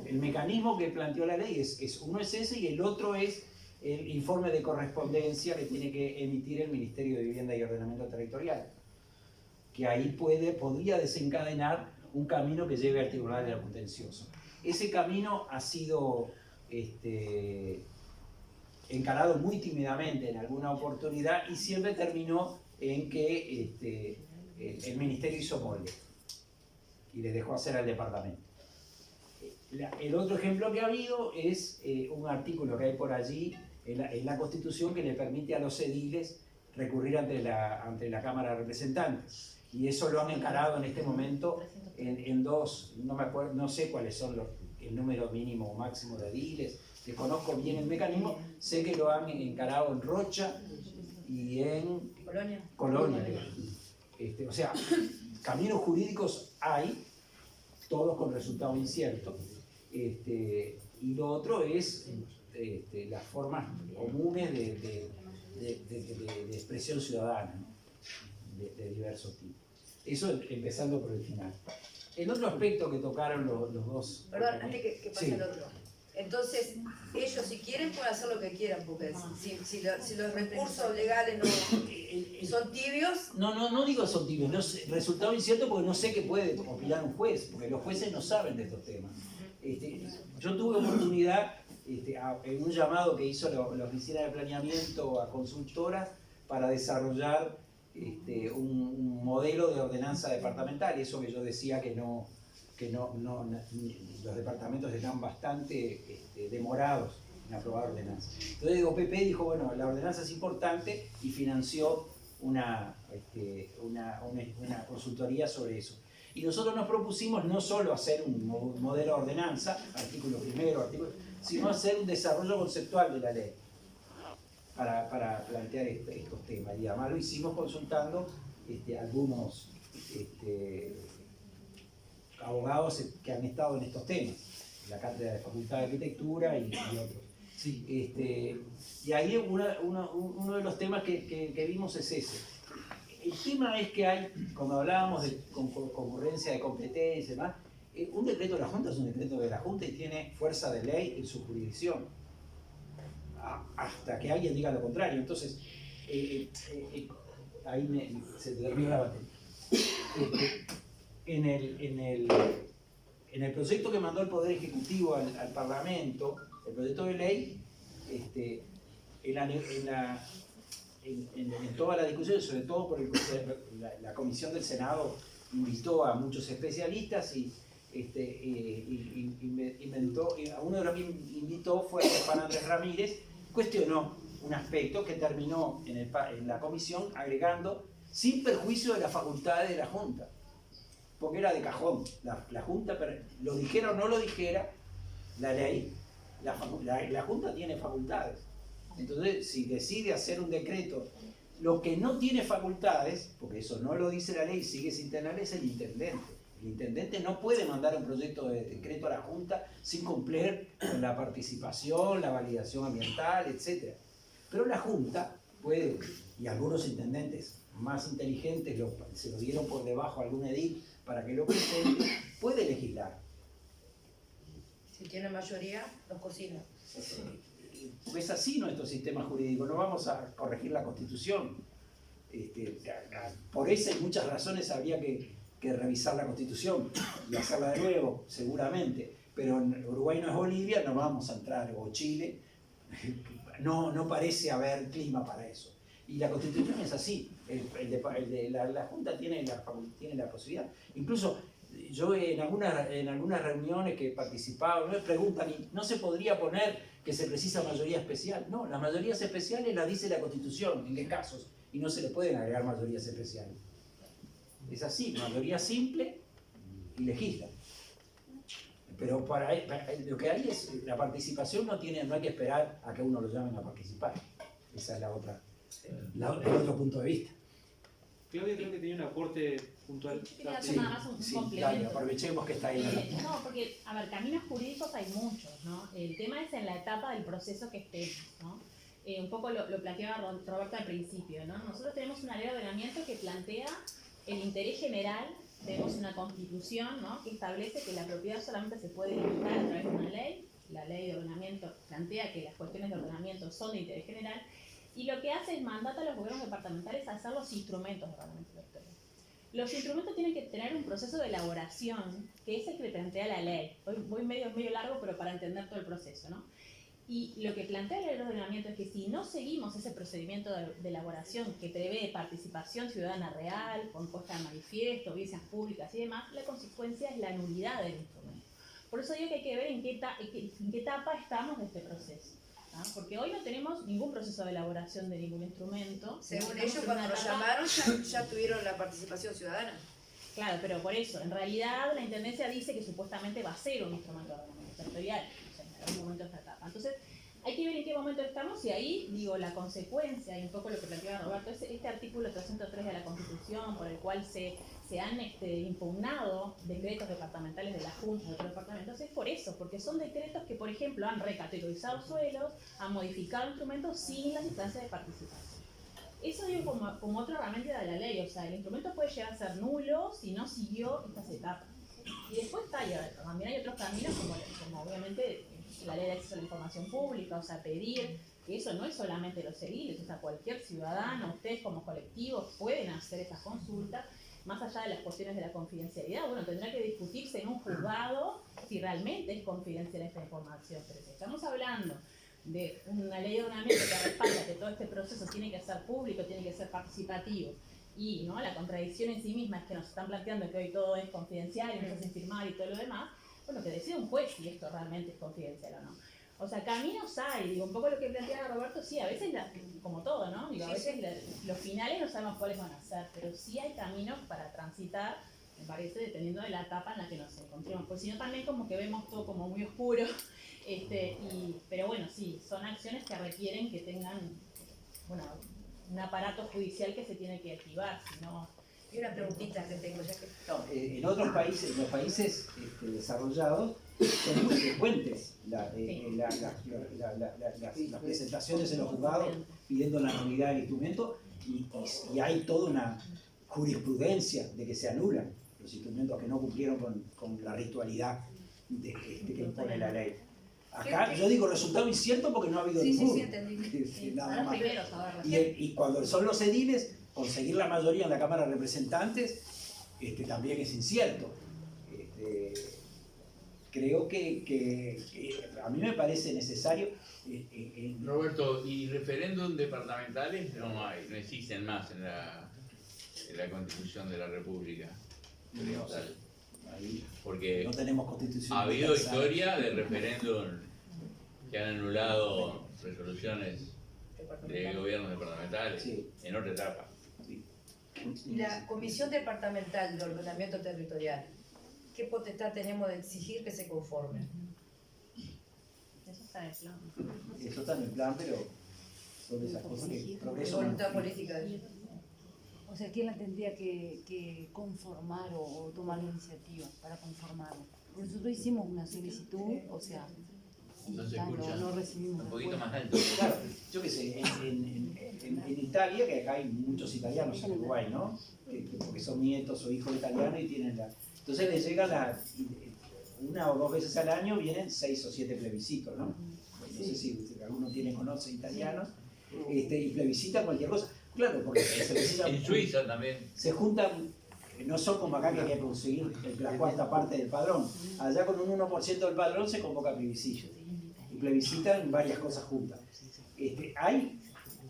El mecanismo que planteó la ley uno es ese, y el otro es el informe de correspondencia que tiene que emitir el Ministerio de Vivienda y Ordenamiento Territorial, que ahí podría desencadenar un camino que lleve al Tribunal de lo Contencioso. Ese camino ha sido encarado muy tímidamente en alguna oportunidad y siempre terminó en que el Ministerio hizo molde y le dejó hacer al departamento. El otro ejemplo que ha habido es un artículo que hay por allí en la Constitución que le permite a los ediles recurrir ante la Cámara de Representantes. Y eso lo han encarado en este momento en dos, no sé cuáles son el número mínimo o máximo de ediles, desconozco bien el mecanismo, sé que lo han encarado en Rocha y en Colonia. O sea, caminos jurídicos hay, todos con resultado incierto, y lo otro es las formas comunes de expresión ciudadana, ¿no? de diversos tipos. Eso empezando por el final. El otro aspecto que tocaron los dos... Perdón, antes que pase sí. el otro. Entonces, ellos si quieren pueden hacer lo que quieran, porque si los recursos legales no son tibios... No digo son tibios, no sé, resultado incierto porque no sé qué puede opinar un juez, porque los jueces no saben de estos temas. Yo tuve oportunidad, en un llamado que hizo la Oficina de Planeamiento a consultoras para desarrollar un modelo de ordenanza departamental, y eso que yo decía que los departamentos están bastante demorados en aprobar ordenanzas. Entonces OPP dijo, bueno, la ordenanza es importante y financió una consultoría sobre eso. Y nosotros nos propusimos no solo hacer un modelo de ordenanza, artículo primero, sino hacer un desarrollo conceptual de la ley para plantear estos temas. Y además lo hicimos consultando algunos abogados que han estado en estos temas, la Cátedra de Facultad de Arquitectura y otros. Sí. Y ahí uno de los temas que vimos es ese. El tema es que hay, cuando hablábamos de concurrencia de competencia y demás, un decreto de la Junta es un decreto de la Junta y tiene fuerza de ley en su jurisdicción, hasta que alguien diga lo contrario. Entonces, ahí se terminó la batería. En el proyecto que mandó el Poder Ejecutivo al Parlamento, el proyecto de ley, en toda la discusión, sobre todo por la Comisión del Senado invitó a muchos especialistas y uno de los que invitó fue Juan Andrés Ramírez, cuestionó un aspecto que terminó en la comisión agregando sin perjuicio de las facultades de la Junta, porque era de cajón. La Junta, lo dijera o no lo dijera, la ley, la Junta tiene facultades. Entonces, si decide hacer un decreto, lo que no tiene facultades, porque eso no lo dice la ley, sigue sin tener, es el intendente. El intendente no puede mandar un proyecto de decreto a la Junta sin cumplir con la participación, la validación ambiental, etc. Pero la Junta puede, y algunos intendentes más inteligentes se lo dieron por debajo a algún edil para que lo presente, puede legislar. Si tiene mayoría, los cocina. Es así nuestro sistema jurídico, no vamos a corregir la Constitución. Por eso y muchas razones habría que revisar la Constitución y hacerla de nuevo, seguramente. Pero en Uruguay no es Bolivia, no vamos a entrar, o Chile, no parece haber clima para eso. Y la Constitución es así, la Junta tiene la posibilidad. Incluso yo en algunas reuniones que he participado, me preguntan, ¿y no se podría poner que se precisa mayoría especial? No, las mayorías especiales las dice la Constitución, en qué casos, y no se le pueden agregar mayorías especiales. Es así, mayoría simple y legisla. Pero lo que hay es, la participación no hay que esperar a que uno lo llamen a participar. Esa es el otro punto de vista. Claudia creo que tenía un aporte puntual. Yo quería hacer nada más un complemento. Dale, aprovechemos que está ahí. No, porque, a ver, caminos jurídicos hay muchos, ¿no? El tema es en la etapa del proceso que estemos, ¿no? Un poco lo planteaba Roberto al principio, ¿no? Nosotros tenemos una ley de ordenamiento que plantea el interés general, tenemos una constitución, ¿no?, que establece que la propiedad solamente se puede limitar a través de una ley. La ley de ordenamiento plantea que las cuestiones de ordenamiento son de interés general, y lo que hace es mandata a los gobiernos departamentales a hacer los instrumentos de ordenamiento territorial. Los instrumentos tienen que tener un proceso de elaboración, que es el que plantea la ley. Hoy voy medio largo, pero para entender todo el proceso, ¿no? Y lo que plantea la ley de ordenamiento es que si no seguimos ese procedimiento de elaboración que prevé participación ciudadana real, con puesta de manifiesto, audiencias públicas y demás, la consecuencia es la nulidad del instrumento. Por eso digo que hay que ver en qué etapa estamos de este proceso. ¿Ah? Porque hoy no tenemos ningún proceso de elaboración de ningún instrumento. Según Estamos ellos, en cuando una nos etapa- llamaron ya tuvieron la participación ciudadana. Claro, pero por eso, en realidad la Intendencia dice que supuestamente va a ser un instrumento de ordenamiento territorial, o sea, en algún momento de esta etapa. Entonces, hay que ver en qué momento estamos y ahí, digo, la consecuencia, y un poco lo que planteaba Roberto, es este artículo 303 de la Constitución, por el cual se han impugnado decretos departamentales de la Junta de otros departamentos, es por eso, porque son decretos que, por ejemplo, han recategorizado suelos, han modificado instrumentos sin las instancias de participación. Eso digo como otra herramienta de la ley, o sea, el instrumento puede llegar a ser nulo si no siguió estas etapas. Y después también hay otros caminos, como obviamente la ley de acceso a la información pública, o sea, pedir que eso no es solamente los ediles, o sea, cualquier ciudadano, ustedes como colectivos pueden hacer esas consultas, más allá de las cuestiones de la confidencialidad. Bueno, tendrá que discutirse en un juzgado si realmente es confidencial esta información, pero si estamos hablando de una ley de ordenamiento que respalda que todo este proceso tiene que ser público, tiene que ser participativo, y ¿no? la contradicción en sí misma es que nos están planteando que hoy todo es confidencial y nos hacen firmar y todo lo demás, bueno, que decida un juez si esto realmente es confidencial o no. O sea, caminos hay, digo, un poco lo que planteaba Roberto, sí, a veces, como todo, ¿no? Digo, a veces los finales no sabemos cuáles van a ser, pero sí hay caminos para transitar, me parece, dependiendo de la etapa en la que nos encontremos, porque si no también como que vemos todo como muy oscuro, pero bueno, sí, son acciones que requieren que tengan, bueno, un aparato judicial que se tiene que activar, si no... Y una preguntita que tengo, ya que... No, en otros países, en los países desarrollados, son muy frecuentes las presentaciones en los juzgados pidiendo la nulidad del instrumento y hay toda una jurisprudencia de que se anulan los instrumentos que no cumplieron con la ritualidad que impone la ley. Acá yo digo resultado incierto porque no ha habido ninguno. Sí, entendí. Nada más. Primeros, a ver, Y cuando son los ediles, conseguir la mayoría en la Cámara de Representantes también es incierto. Creo que a mí me parece necesario. Roberto, ¿y referéndum departamentales no hay, no existen más en la Constitución de la República? No sé, ahí Porque no tenemos constitución. ha habido historia de referéndum que han anulado resoluciones de gobiernos departamentales Sí. en otra etapa. La Comisión Departamental de Ordenamiento Territorial, ¿qué potestad tenemos de exigir que se conforme? eso está en el plan. Eso está en el plan, pero son esas cosas que progreso. Voluntad política. O sea, ¿quién la tendría que conformar o tomar la iniciativa para conformarlo? Porque nosotros hicimos una solicitud, o sea, y No se ya escucha. no recibimos Un poquito respuesta. más alto. Claro, yo qué sé, en Italia, que acá hay muchos italianos en Uruguay, ¿no? Porque son nietos o hijos de italianos y tienen la... Entonces les llega una o dos veces al año vienen 6 o 7 plebiscitos, ¿no? No sé si alguno conoce italianos, y plebiscita cualquier cosa. Claro, porque se necesita... En Suiza también. Se juntan, no son como acá que hay que conseguir la cuarta parte del padrón. Allá con un 1% del padrón se convoca plebiscito. Y plebiscitan varias cosas juntas. Hay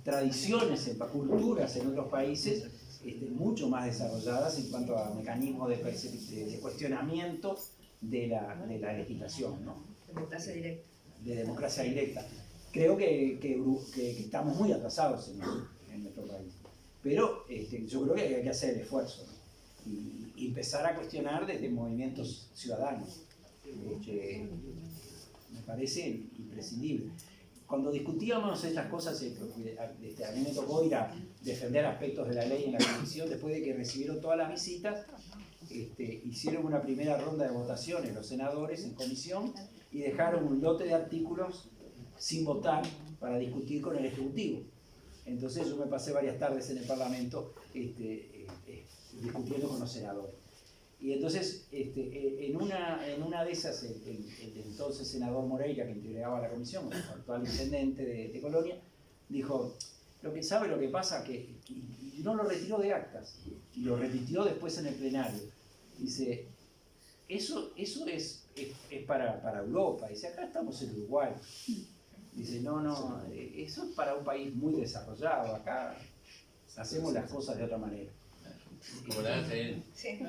tradiciones, culturas en otros países mucho más desarrolladas en cuanto a mecanismos de cuestionamiento de la legislación, ¿no? Democracia directa. De democracia directa. Creo que estamos muy atrasados en nuestro país. Pero yo creo que hay que hacer el esfuerzo, ¿no? y empezar a cuestionar desde movimientos ciudadanos. Me parece imprescindible. Cuando discutíamos estas cosas, a mí me tocó ir a defender aspectos de la ley en la comisión, después de que recibieron todas las visitas, hicieron una primera ronda de votaciones los senadores en comisión y dejaron un lote de artículos sin votar para discutir con el Ejecutivo. Entonces yo me pasé varias tardes en el Parlamento discutiendo con los senadores. Y entonces, en una de esas, el entonces senador Moreira, que integraba la comisión, el actual intendente de Colonia, dijo, lo que pasa que, y no lo retiró de actas, y lo repitió después en el plenario. Dice, eso es para Europa. Dice, acá estamos en Uruguay. Dice, no, eso es para un país muy desarrollado, acá hacemos las cosas de otra manera. Como la hace él. Sí,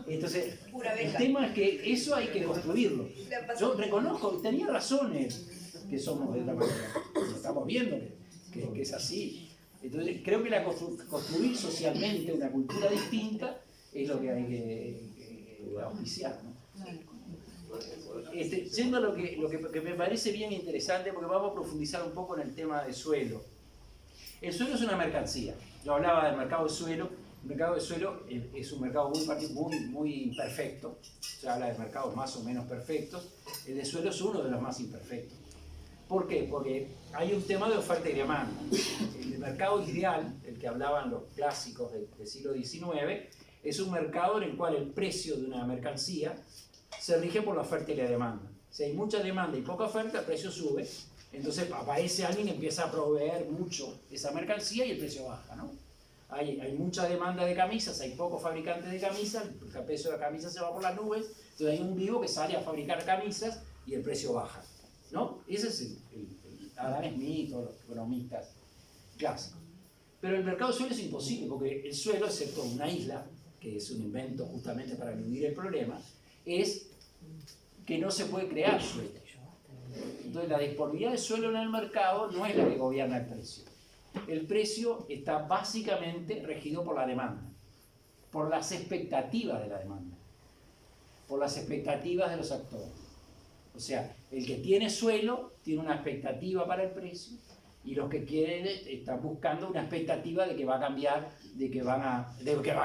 Entonces, pura el beca. tema es que eso hay que construirlo. La pasó. Yo reconozco, tenía razones que somos de esta manera. Estamos viendo que es así. Entonces, creo que construir socialmente una cultura distinta es lo que hay que auspiciar, ¿no? Yendo a lo que me parece bien interesante, porque vamos a profundizar un poco en el tema del suelo. El suelo es una mercancía. Yo hablaba del mercado del suelo. El mercado del suelo es un mercado muy imperfecto. Se habla de mercados más o menos perfectos. El de suelo es uno de los más imperfectos. ¿Por qué? Porque hay un tema de oferta y demanda. El mercado ideal, el que hablaban los clásicos del siglo XIX, es un mercado en el cual el precio de una mercancía se rige por la oferta y la demanda. Si hay mucha demanda y poca oferta, el precio sube. Entonces aparece alguien que empieza a proveer mucho esa mercancía y el precio baja, ¿no? Hay mucha demanda de camisas, hay pocos fabricantes de camisas, el precio de la camisa se va por las nubes, entonces hay un vivo que sale a fabricar camisas y el precio baja, ¿no? Ese es el Adam Smith o los economistas clásicos. Pero el mercado del suelo es imposible, porque el suelo, excepto una isla, que es un invento justamente para eludir el problema, es que no se puede crear suelo. Entonces la disponibilidad de suelo en el mercado no es la que gobierna el precio. El precio está básicamente regido por la demanda, por las expectativas de la demanda, por las expectativas de los actores. O sea, el que tiene suelo tiene una expectativa para el precio y los que quieren están buscando una expectativa de que va a cambiar, de que va a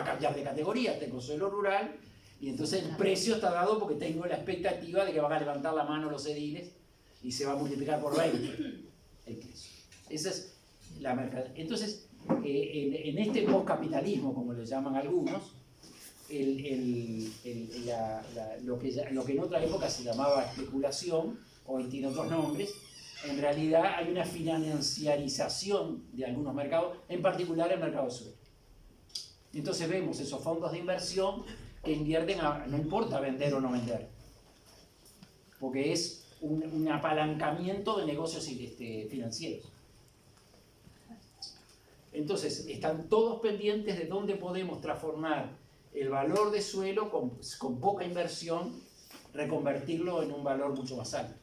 cambiar de categoría. Tengo suelo rural y entonces el precio está dado porque tengo la expectativa de que van a levantar la mano los ediles y se va a multiplicar por 20 el precio. Esa es la mercancía. Entonces, en este postcapitalismo, como le llaman algunos, lo que en otra época se llamaba especulación, hoy tiene otros nombres, en realidad hay una financiarización de algunos mercados, en particular el mercado del suelo. Entonces vemos esos fondos de inversión que invierten no importa vender o no vender, porque es un apalancamiento de negocios financieros. Entonces, están todos pendientes de dónde podemos transformar el valor de suelo con poca inversión, reconvertirlo en un valor mucho más alto.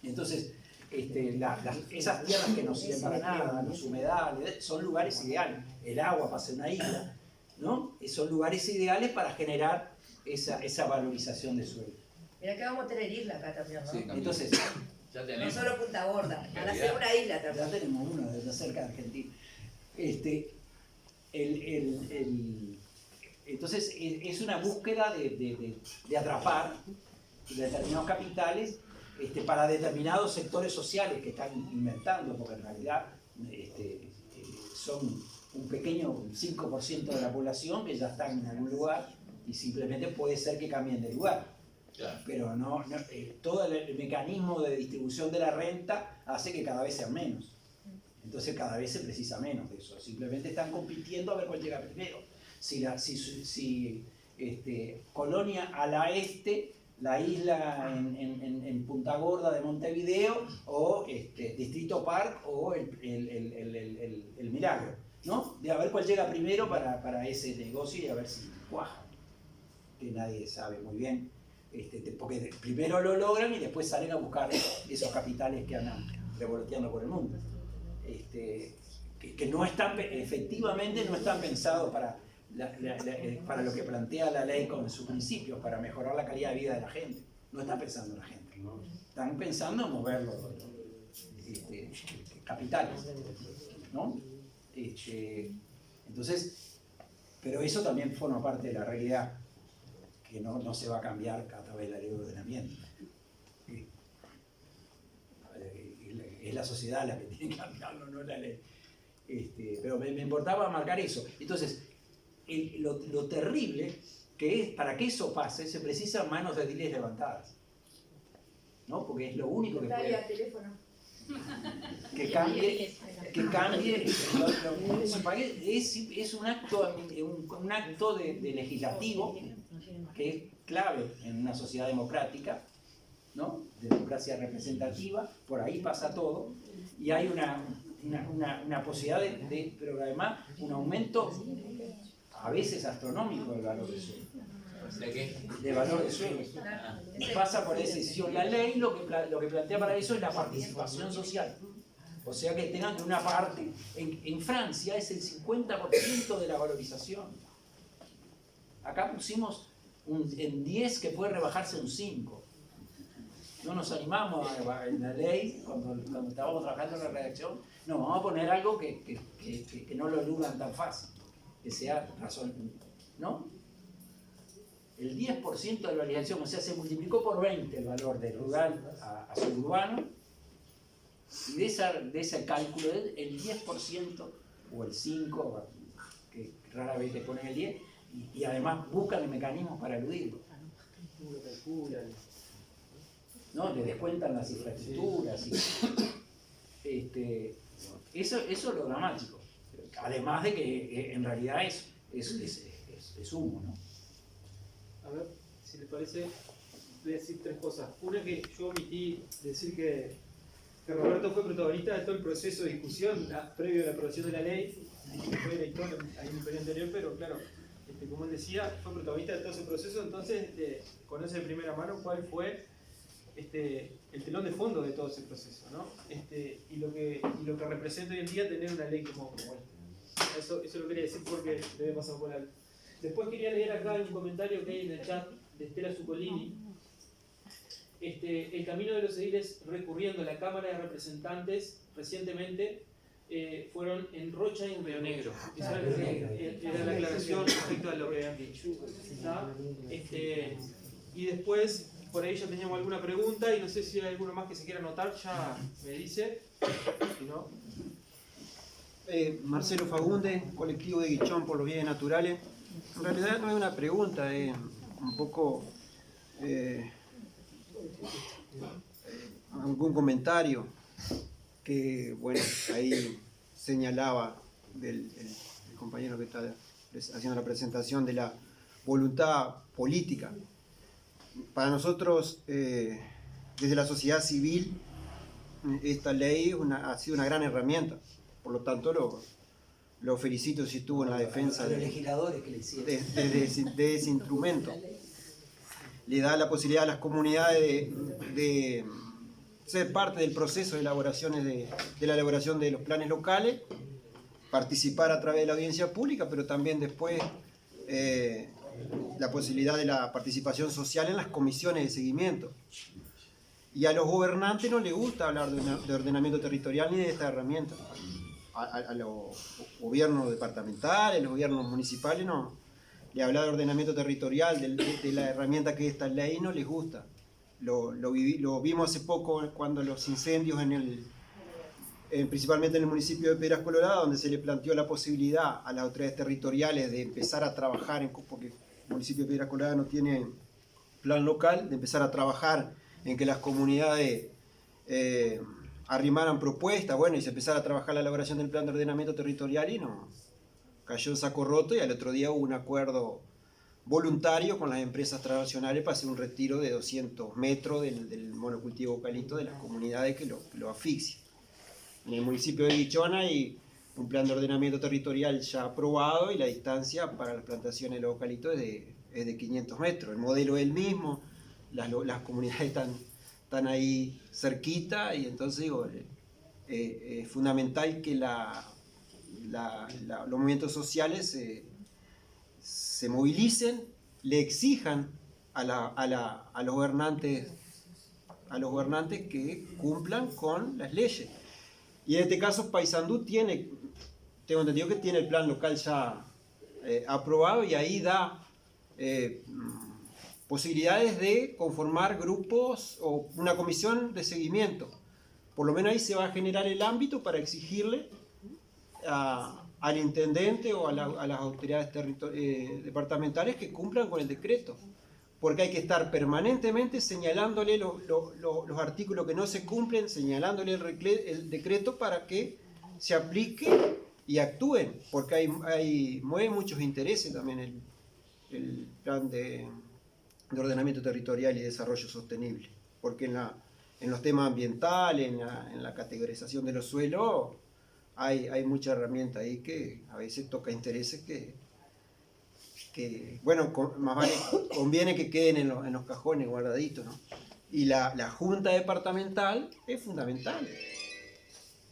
Entonces, esas tierras que no sirven para nada, los humedales, son lugares ideales. El agua para hacer una isla, ¿no? Son lugares ideales para generar esa valorización de suelo. Mirá que vamos a tener isla acá también, ¿no? Sí, también. Entonces, Ya No tenemos. solo Punta Gorda, van a hacer una isla ya también. tenemos una desde cerca de Argentina. Entonces es una búsqueda de atrapar determinados capitales para determinados sectores sociales que están inventando, porque en realidad son un pequeño 5% de la población que ya están en algún lugar y simplemente puede ser que cambien de lugar. Claro. Pero todo el mecanismo de distribución de la renta hace que cada vez sean menos. Entonces cada vez se precisa menos de eso. Simplemente están compitiendo a ver cuál llega primero. Si Colonia a la este, la isla en Punta Gorda de Montevideo, o Distrito Park, o el Milagro, ¿no? De a ver cuál llega primero para ese negocio y a ver si cuaja. Que nadie sabe muy bien. Porque primero lo logran y después salen a buscar esos capitales que andan revoloteando por el mundo. Que no están, efectivamente no están pensados para lo que plantea la ley con sus principios, para mejorar la calidad de vida de la gente. No están pensando en la gente. Están pensando en mover los capitales, ¿no? Entonces, pero eso también forma parte de la realidad, que no se va a cambiar a través de la ley de ordenamiento. Es la sociedad la que tiene que cambiarlo, no la ley. Pero me importaba marcar eso. Entonces, lo terrible que es, para que eso pase, se precisan manos de ediles levantadas, ¿no? Porque es lo único que puede... Que cambie es un acto de legislativo que es clave en una sociedad democrática, ¿no? Democracia representativa, por ahí pasa todo, y hay una posibilidad pero además un aumento a veces astronómico el valor de suelo. ¿De qué? De valor de suelo. Pasa por esa decisión. La ley lo que plantea para eso es la participación social. O sea que tengan que una parte, en Francia es el 50% de la valorización. Acá pusimos en 10 que puede rebajarse un 5. No nos animamos en la ley, cuando estábamos trabajando en la redacción, no, vamos a poner algo que no lo eludan tan fácil, que sea razón, ¿no? El 10% de la valorización, o sea, se multiplicó por 20 el valor de rural a suburbano, y de ese cálculo, el 10% o el 5%, que rara vez le ponen el 10%, y además buscan el mecanismo para eludirlo. ¿No? Le descuentan las infraestructuras. Eso es lo dramático. Además de que en realidad es humo, ¿no? A ver, si les parece, voy a decir tres cosas. Una, que yo omití decir que Roberto fue protagonista de todo el proceso de discusión previo a la aprobación de la ley, fue director en el periodo anterior, pero claro, como él decía, fue protagonista de todo ese proceso, entonces conoce de primera mano cuál fue el telón de fondo de todo ese proceso, ¿no? Y lo que representa hoy en día tener una ley como esta. Eso lo quería decir porque debe pasar por alto. Después quería leer acá un comentario que hay en el chat de Estela Zuccolini. El camino de los ediles recurriendo a la Cámara de Representantes recientemente fueron en Rocha y en Río Negro. Esa era la aclaración respecto a lo que habían dicho. Y después, por ahí ya teníamos alguna pregunta y no sé si hay alguno más que se quiera anotar, ya me dice. Si no. Marcelo Fagunde, colectivo de Guichón por los bienes naturales. En realidad no es una pregunta, es un poco algún comentario que, bueno, ahí señalaba el compañero que está haciendo la presentación de la voluntad política. Para nosotros, desde la sociedad civil, esta ley ha sido una gran herramienta. Por lo tanto, lo felicito si estuvo en la defensa de los legisladores que le hicieron de ese instrumento. Le da la posibilidad a las comunidades de ser parte del proceso de elaboraciones de la elaboración de los planes locales, participar a través de la audiencia pública, pero también después la posibilidad de la participación social en las comisiones de seguimiento. Y a los gobernantes no les gusta hablar de ordenamiento territorial ni de esta herramienta. A los gobiernos departamentales, los gobiernos municipales, no. Le hablar de ordenamiento territorial, de la herramienta que es esta ley, no les gusta. Lo vimos hace poco cuando los incendios principalmente en el municipio de Piedras Coloradas, donde se le planteó la posibilidad a las autoridades territoriales de empezar a trabajar, porque el municipio de Piedras Coloradas no tiene plan local, de empezar a trabajar en que las comunidades arrimaran propuestas, bueno, y se empezara a trabajar la elaboración del plan de ordenamiento territorial y no, cayó en saco roto, y al otro día hubo un acuerdo voluntario con las empresas transnacionales para hacer un retiro de 200 metros del monocultivo eucalipto de las comunidades que lo asfixian. En el municipio de Guichón hay un plan de ordenamiento territorial ya aprobado y la distancia para las plantaciones de los eucaliptos es de 500 metros. El modelo es el mismo, las comunidades están ahí cerquita, y entonces digo, es fundamental que los movimientos sociales se movilicen, le exijan a los gobernantes que cumplan con las leyes. Y en este caso Paysandú tengo entendido que tiene el plan local ya aprobado, y ahí da posibilidades de conformar grupos o una comisión de seguimiento. Por lo menos ahí se va a generar el ámbito para exigirle al intendente o a las autoridades departamentales que cumplan con el decreto, porque hay que estar permanentemente señalándole los artículos que no se cumplen, señalándole el decreto para que se aplique y actúen, porque mueve muchos intereses también el plan de ordenamiento territorial y desarrollo sostenible, porque en los temas ambientales, en la categorización de los suelos, hay mucha herramienta ahí que a veces toca intereses bueno, más vale conviene que queden en los cajones guardaditos, ¿no? Y la junta departamental es fundamental.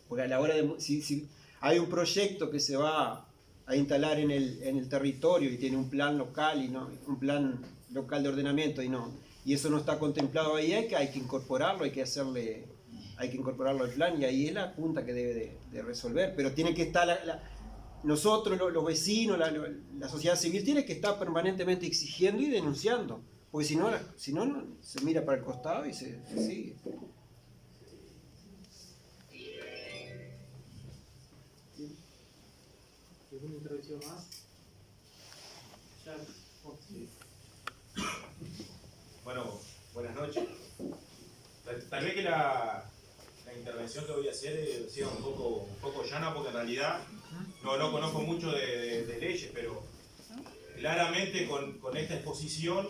Porque a la hora de... Si hay un proyecto que se va a instalar en el territorio y tiene un plan local, un plan local de ordenamiento y eso no está contemplado ahí, hay que incorporarlo, hay que incorporarlo al plan, y ahí es la junta que debe de resolver. Pero tiene que estar nosotros, los vecinos, la sociedad civil, tiene que estar permanentemente exigiendo y denunciando, porque si no se mira para el costado y se sigue. ¿Alguna intervención más? Ya, Bueno, buenas noches. Tal vez que la intervención que voy a hacer sea un poco llana, porque en realidad no conozco mucho de leyes, pero claramente con esta exposición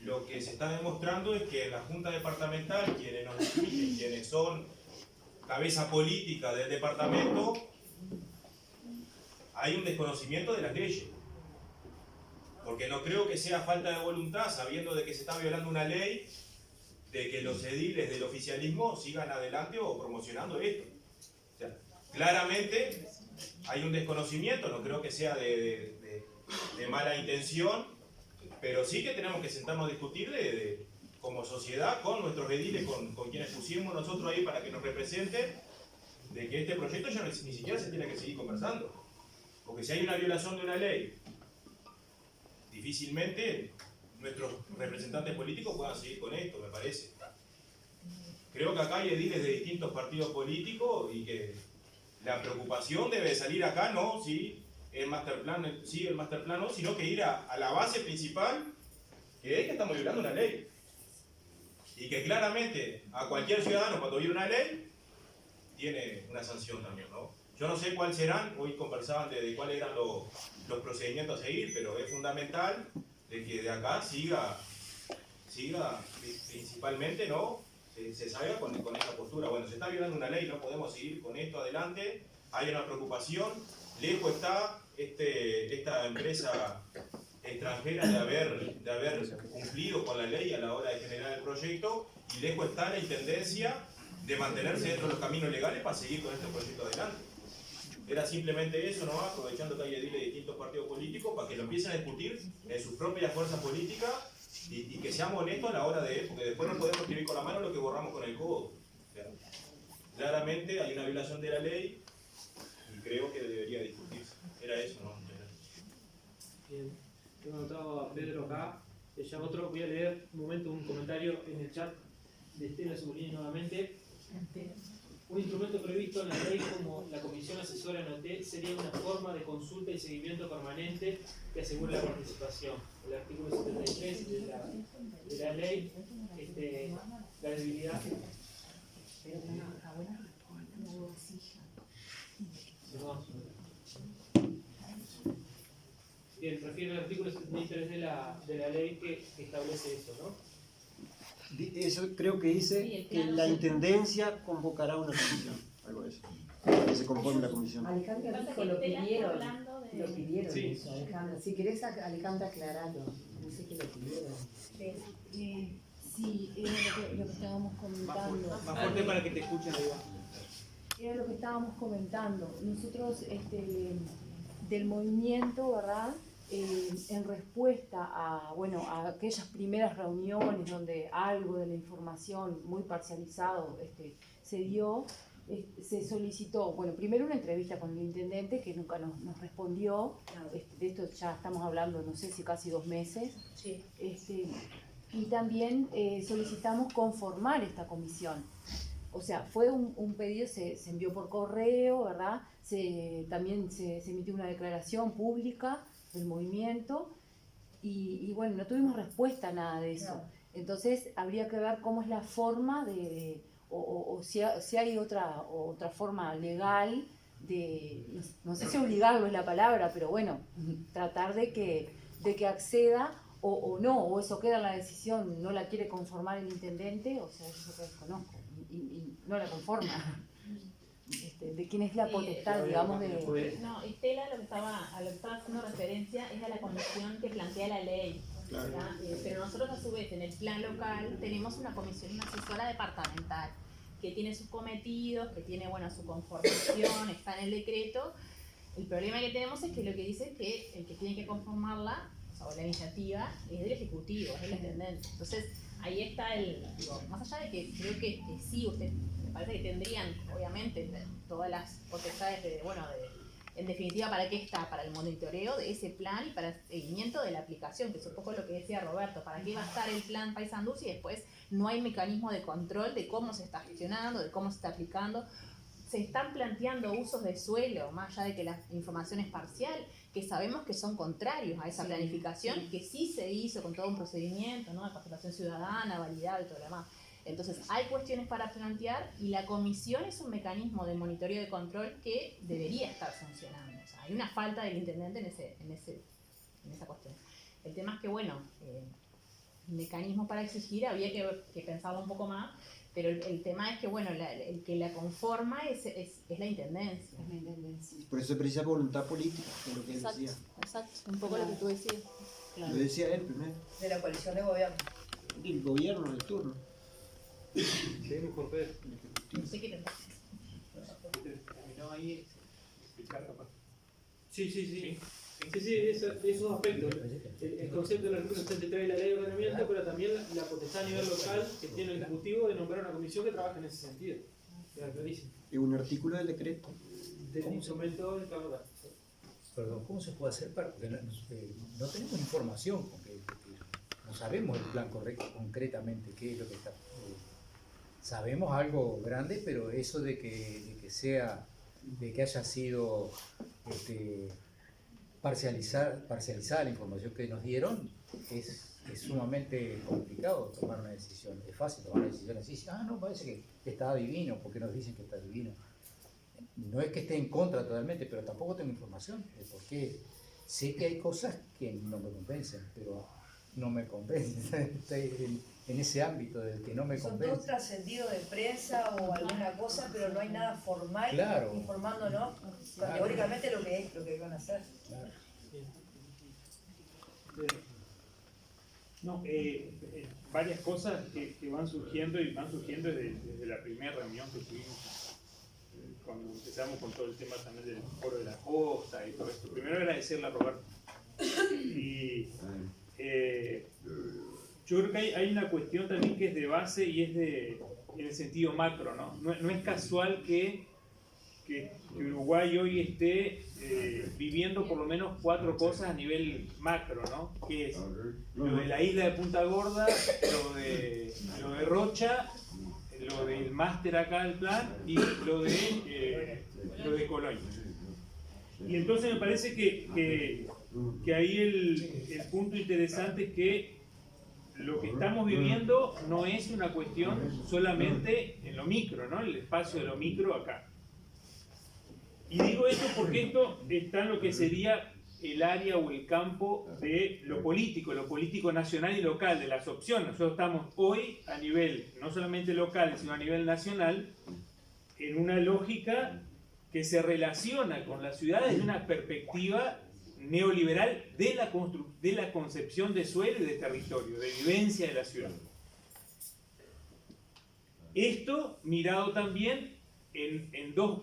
lo que se está demostrando es que en la Junta Departamental, quienes nos dirigen, quienes son cabeza política del departamento, hay un desconocimiento de las leyes. Porque no creo que sea falta de voluntad, sabiendo de que se está violando una ley, de que los ediles del oficialismo sigan adelante o promocionando esto. O sea, claramente hay un desconocimiento, no creo que sea de mala intención, pero sí que tenemos que sentarnos a discutir como sociedad con nuestros ediles, con quienes pusimos nosotros ahí para que nos representen, de que este proyecto ya ni siquiera se tiene que seguir conversando. Porque si hay una violación de una ley, difícilmente nuestros representantes políticos puedan seguir con esto, me parece. Creo que acá hay ediles de distintos partidos políticos y que la preocupación debe salir acá, no si el masterplan sigue el masterplan no, sino que ir a la base principal, que es que estamos violando una ley. Y que claramente a cualquier ciudadano cuando viola una ley, tiene una sanción también, ¿no? Yo no sé cuáles serán, hoy conversaban de cuáles eran los procedimientos a seguir, pero es fundamental de que de acá siga principalmente, ¿no? Se salga con esta postura. Bueno, se está violando una ley, no podemos seguir con esto adelante, hay una preocupación, lejos está esta empresa extranjera de haber cumplido con la ley a la hora de generar el proyecto, y lejos está la intendencia de mantenerse dentro de los caminos legales para seguir con este proyecto adelante. Era simplemente eso, ¿no? Aprovechando que hay ediles de distintos partidos políticos para que lo empiecen a discutir en sus propias fuerzas políticas y que seamos honestos a la hora de, porque después no podemos escribir con la mano lo que borramos con el codo. O sea, claramente hay una violación de la ley y creo que debería discutirse. Era eso, ¿no? Bien, tengo anotado a Pedro acá. Ya otro, voy a leer un momento un comentario en el chat de Estela Subulini nuevamente. Un instrumento previsto en la ley como la Comisión Asesora en OT sería una forma de consulta y seguimiento permanente que asegure la participación. El artículo 73 de la ley, la debilidad. Bien, refiere al artículo 73 de la ley que establece eso, ¿no? Eso creo que dice que la intendencia convocará una comisión, algo de eso, que se conforme la comisión. Alejandra dijo, lo pidieron Sí. eso, Alejandra. Si querés, Alejandra, aclaralo. Dice que lo pidieron. Sí, era lo que estábamos comentando. Más fuerte para que te escuchen, ahí va. Era lo que estábamos comentando. Nosotros, del movimiento, ¿verdad? En respuesta a aquellas primeras reuniones donde algo de la información muy parcializado se dio, se solicitó, primero una entrevista con el intendente que nunca nos respondió. De esto ya estamos hablando, no sé si casi 2 meses. Sí. Y también solicitamos conformar esta comisión. O sea, fue un pedido, se envió por correo, ¿verdad? También se emitió una declaración pública del movimiento y bueno, no tuvimos respuesta a nada de eso. No. Entonces habría que ver cómo es la forma o si hay otra forma legal de, no sé si obligarlo es la palabra, pero bueno, tratar de que acceda o no, o eso queda en la decisión, no la quiere conformar el intendente, o sea, eso que desconozco, y no la conforma. De quién es la potestad, digamos, de... No, Estela a lo que estaba haciendo referencia es a la comisión que plantea la ley. ¿verdad? Pero nosotros a su vez en el plan local tenemos una comisión, una asesora departamental que tiene sus cometidos, que tiene su conformación, está en el decreto. El problema que tenemos es que lo que dice es que el que tiene que conformarla, o la iniciativa, es del Ejecutivo, es del Intendente. Entonces, ahí está más allá de que creo que sí, me parece que tendrían, obviamente, todas las potestades en definitiva, ¿para qué está? Para el monitoreo de ese plan y para el seguimiento de la aplicación, que es un poco lo que decía Roberto. ¿Para qué va a estar el plan Paysandú si después no hay mecanismo de control de cómo se está gestionando, de cómo se está aplicando? Se están planteando usos de suelo, más allá de que la información es parcial, que sabemos que son contrarios a esa planificación, que sí se hizo con todo un procedimiento, ¿no? De participación ciudadana, validado y todo lo demás. Entonces, hay cuestiones para plantear y la comisión es un mecanismo de monitoreo y de control que debería estar funcionando. O sea, hay una falta del intendente en esa cuestión. El tema es que, mecanismos para exigir había que pensarlo un poco más, pero el tema es que, el que la conforma es la intendencia. Es la intendencia. Por eso se precisa voluntad política, es lo que él decía. Exacto, un poco lo que tú decías. Lo decía él primero. De la coalición de gobierno. El gobierno de turno. Seguimos con Pedro. No sé qué te Terminó ahí. Sí, esos aspectos. El concepto de la representación trae la ley de ordenamiento, pero también la potestad a nivel local que tiene el Ejecutivo de nombrar una comisión que trabaje en ese sentido. Queda clarísimo. Es un artículo del decreto. Del instrumento del plan local. Perdón, ¿cómo se puede hacer para.? Porque no tenemos información, porque no sabemos el plan concretamente qué es lo que está. Sabemos algo grande, pero eso de que haya sido parcializada la información que nos dieron, es sumamente complicado tomar una decisión. Es fácil tomar una decisión así, no, parece que está divino, porque nos dicen que está divino. No es que esté en contra totalmente, pero tampoco tengo información, porque sé que hay cosas que no me convencen, pero no me convencen. Estoy en ese ámbito del que no me Son convence. todos trascendidos de prensa o alguna cosa, pero no hay nada formal informándonos categóricamente lo que van a hacer. Claro. No, varias cosas que van surgiendo y van surgiendo desde la primera reunión que tuvimos cuando empezamos con todo el tema también del foro de la costa y todo esto. Primero agradecerle a Roberto. Y yo creo que hay una cuestión también que es de base y es en el sentido macro, ¿no? No es casual que Uruguay hoy esté viviendo por lo menos 4 cosas a nivel macro, ¿no? Que es lo de la isla de Punta Gorda, lo de Rocha, lo del máster acá del plan y lo de Colonia. Y entonces me parece que ahí el punto interesante es que lo que estamos viviendo no es una cuestión solamente en lo micro, ¿no? El espacio de lo micro acá. Y digo esto porque esto está en lo que sería el área o el campo de lo político nacional y local, de las opciones. Nosotros estamos hoy a nivel, no solamente local, sino a nivel nacional, en una lógica que se relaciona con la ciudad desde una perspectiva neoliberal de la concepción de suelo y de territorio, de vivencia de la ciudad. Esto mirado también en dos,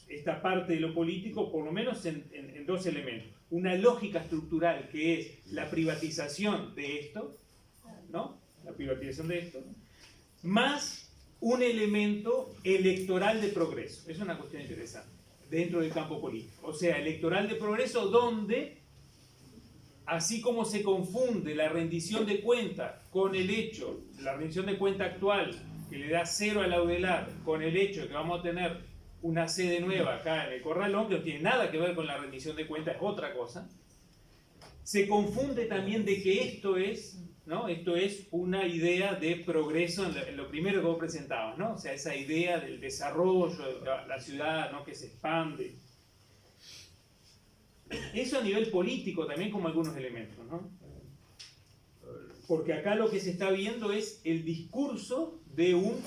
esta parte de lo político, por lo menos en 2 elementos. Una lógica estructural que es la privatización de esto, ¿no? La privatización de esto, más un elemento electoral de progreso. Es una cuestión interesante dentro del campo político. O sea, electoral de progreso donde, así como se confunde la rendición de cuentas con el hecho, la rendición de cuenta actual, que le da 0 a la UDELAR, con el hecho de que vamos a tener una sede nueva acá en el Corralón, que no tiene nada que ver con la rendición de cuentas, es otra cosa, se confunde también de que esto es, ¿no? Esto es una idea de progreso en lo primero que vos presentabas, ¿no? O sea, esa idea del desarrollo de la ciudad, ¿no? Que se expande. Eso a nivel político también como algunos elementos, ¿no? Porque acá lo que se está viendo es el discurso de un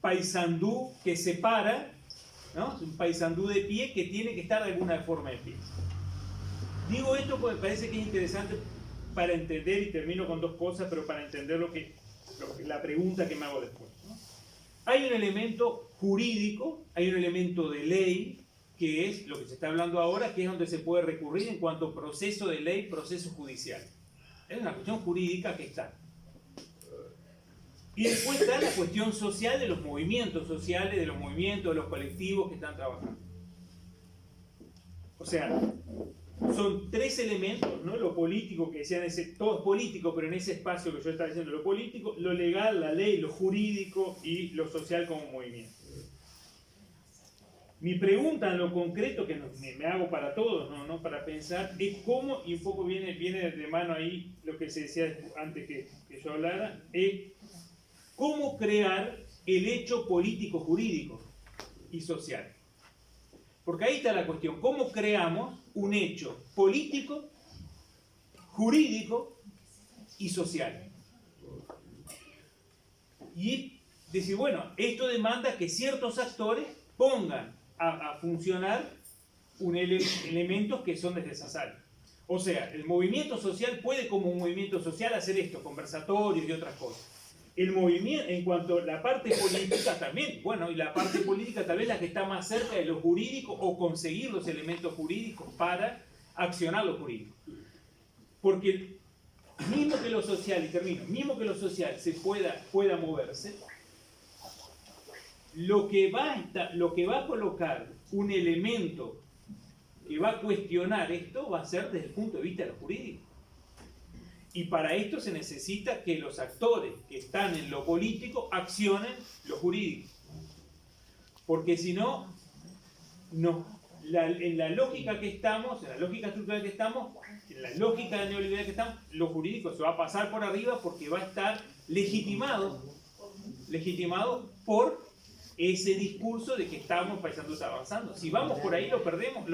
Paysandú que separa ¿no? Es un Paysandú de pie que tiene que estar de alguna forma de pie. Digo esto porque me parece que es interesante para entender, y termino con dos cosas, pero para entender la pregunta que me hago después, ¿no? Hay un elemento jurídico, hay un elemento de ley, que es lo que se está hablando ahora, que es donde se puede recurrir en cuanto a proceso de ley, proceso judicial. Es una cuestión jurídica que está. Y después está la cuestión social de los movimientos sociales, de los movimientos, de los colectivos que están trabajando. O sea, son tres elementos, ¿no? Lo político, que decían, todo es político, pero en ese espacio que yo estaba diciendo, lo político, lo legal, la ley, lo jurídico y lo social como movimiento. Mi pregunta en lo concreto, que me hago para todos, ¿no? Para pensar, es cómo, y un poco viene de mano ahí lo que se decía antes que yo hablara, es cómo crear el hecho político, jurídico y social. Porque ahí está la cuestión, ¿cómo creamos un hecho político, jurídico y social? Y decir, bueno, esto demanda que ciertos actores pongan a funcionar elementos que son necesarios. O sea, el movimiento social puede como un movimiento social hacer esto, conversatorios y otras cosas. El movimiento, en cuanto a la parte política también, bueno, y la parte política tal vez la que está más cerca de lo jurídico o conseguir los elementos jurídicos para accionar lo jurídico. Porque mismo que lo social, y termino, mismo que lo social se pueda moverse, lo que va a colocar un elemento que va a cuestionar esto va a ser desde el punto de vista de lo jurídico. Y para esto se necesita que los actores que están en lo político accionen lo jurídico. Porque si no, en la lógica que estamos, en la lógica estructural que estamos, en la lógica neoliberal que estamos, lo jurídico se va a pasar por arriba porque va a estar legitimado por ese discurso de que estamos Paysandú avanzando. Si vamos por ahí lo perdemos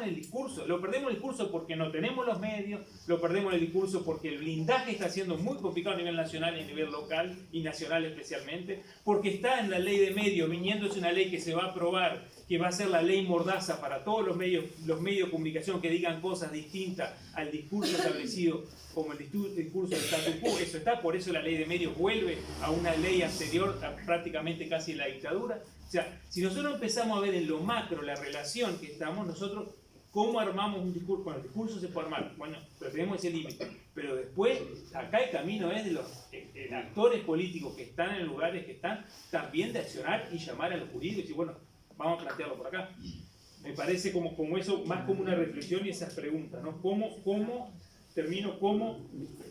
en el discurso. Lo perdemos en el discurso porque no tenemos los medios, lo perdemos en el discurso porque el blindaje está siendo muy complicado a nivel nacional y a nivel local y nacional especialmente, porque está en la ley de medios, viniéndose una ley que se va a aprobar, que va a ser la ley mordaza para todos los medios de comunicación que digan cosas distintas al discurso establecido como el discurso del status quo. Eso está, por eso la ley de medios vuelve a una ley anterior, a prácticamente casi la dictadura. O sea, si nosotros empezamos a ver en lo macro la relación que estamos, nosotros, ¿cómo armamos un discurso? Bueno, el discurso se puede armar, bueno, pero tenemos ese límite. Pero después, acá el camino es de los actores políticos que están en lugares que están, también de accionar y llamar a los jurídicos y decir, bueno, vamos a plantearlo por acá. Me parece como eso, más como una reflexión y esas preguntas, ¿no? ¿Cómo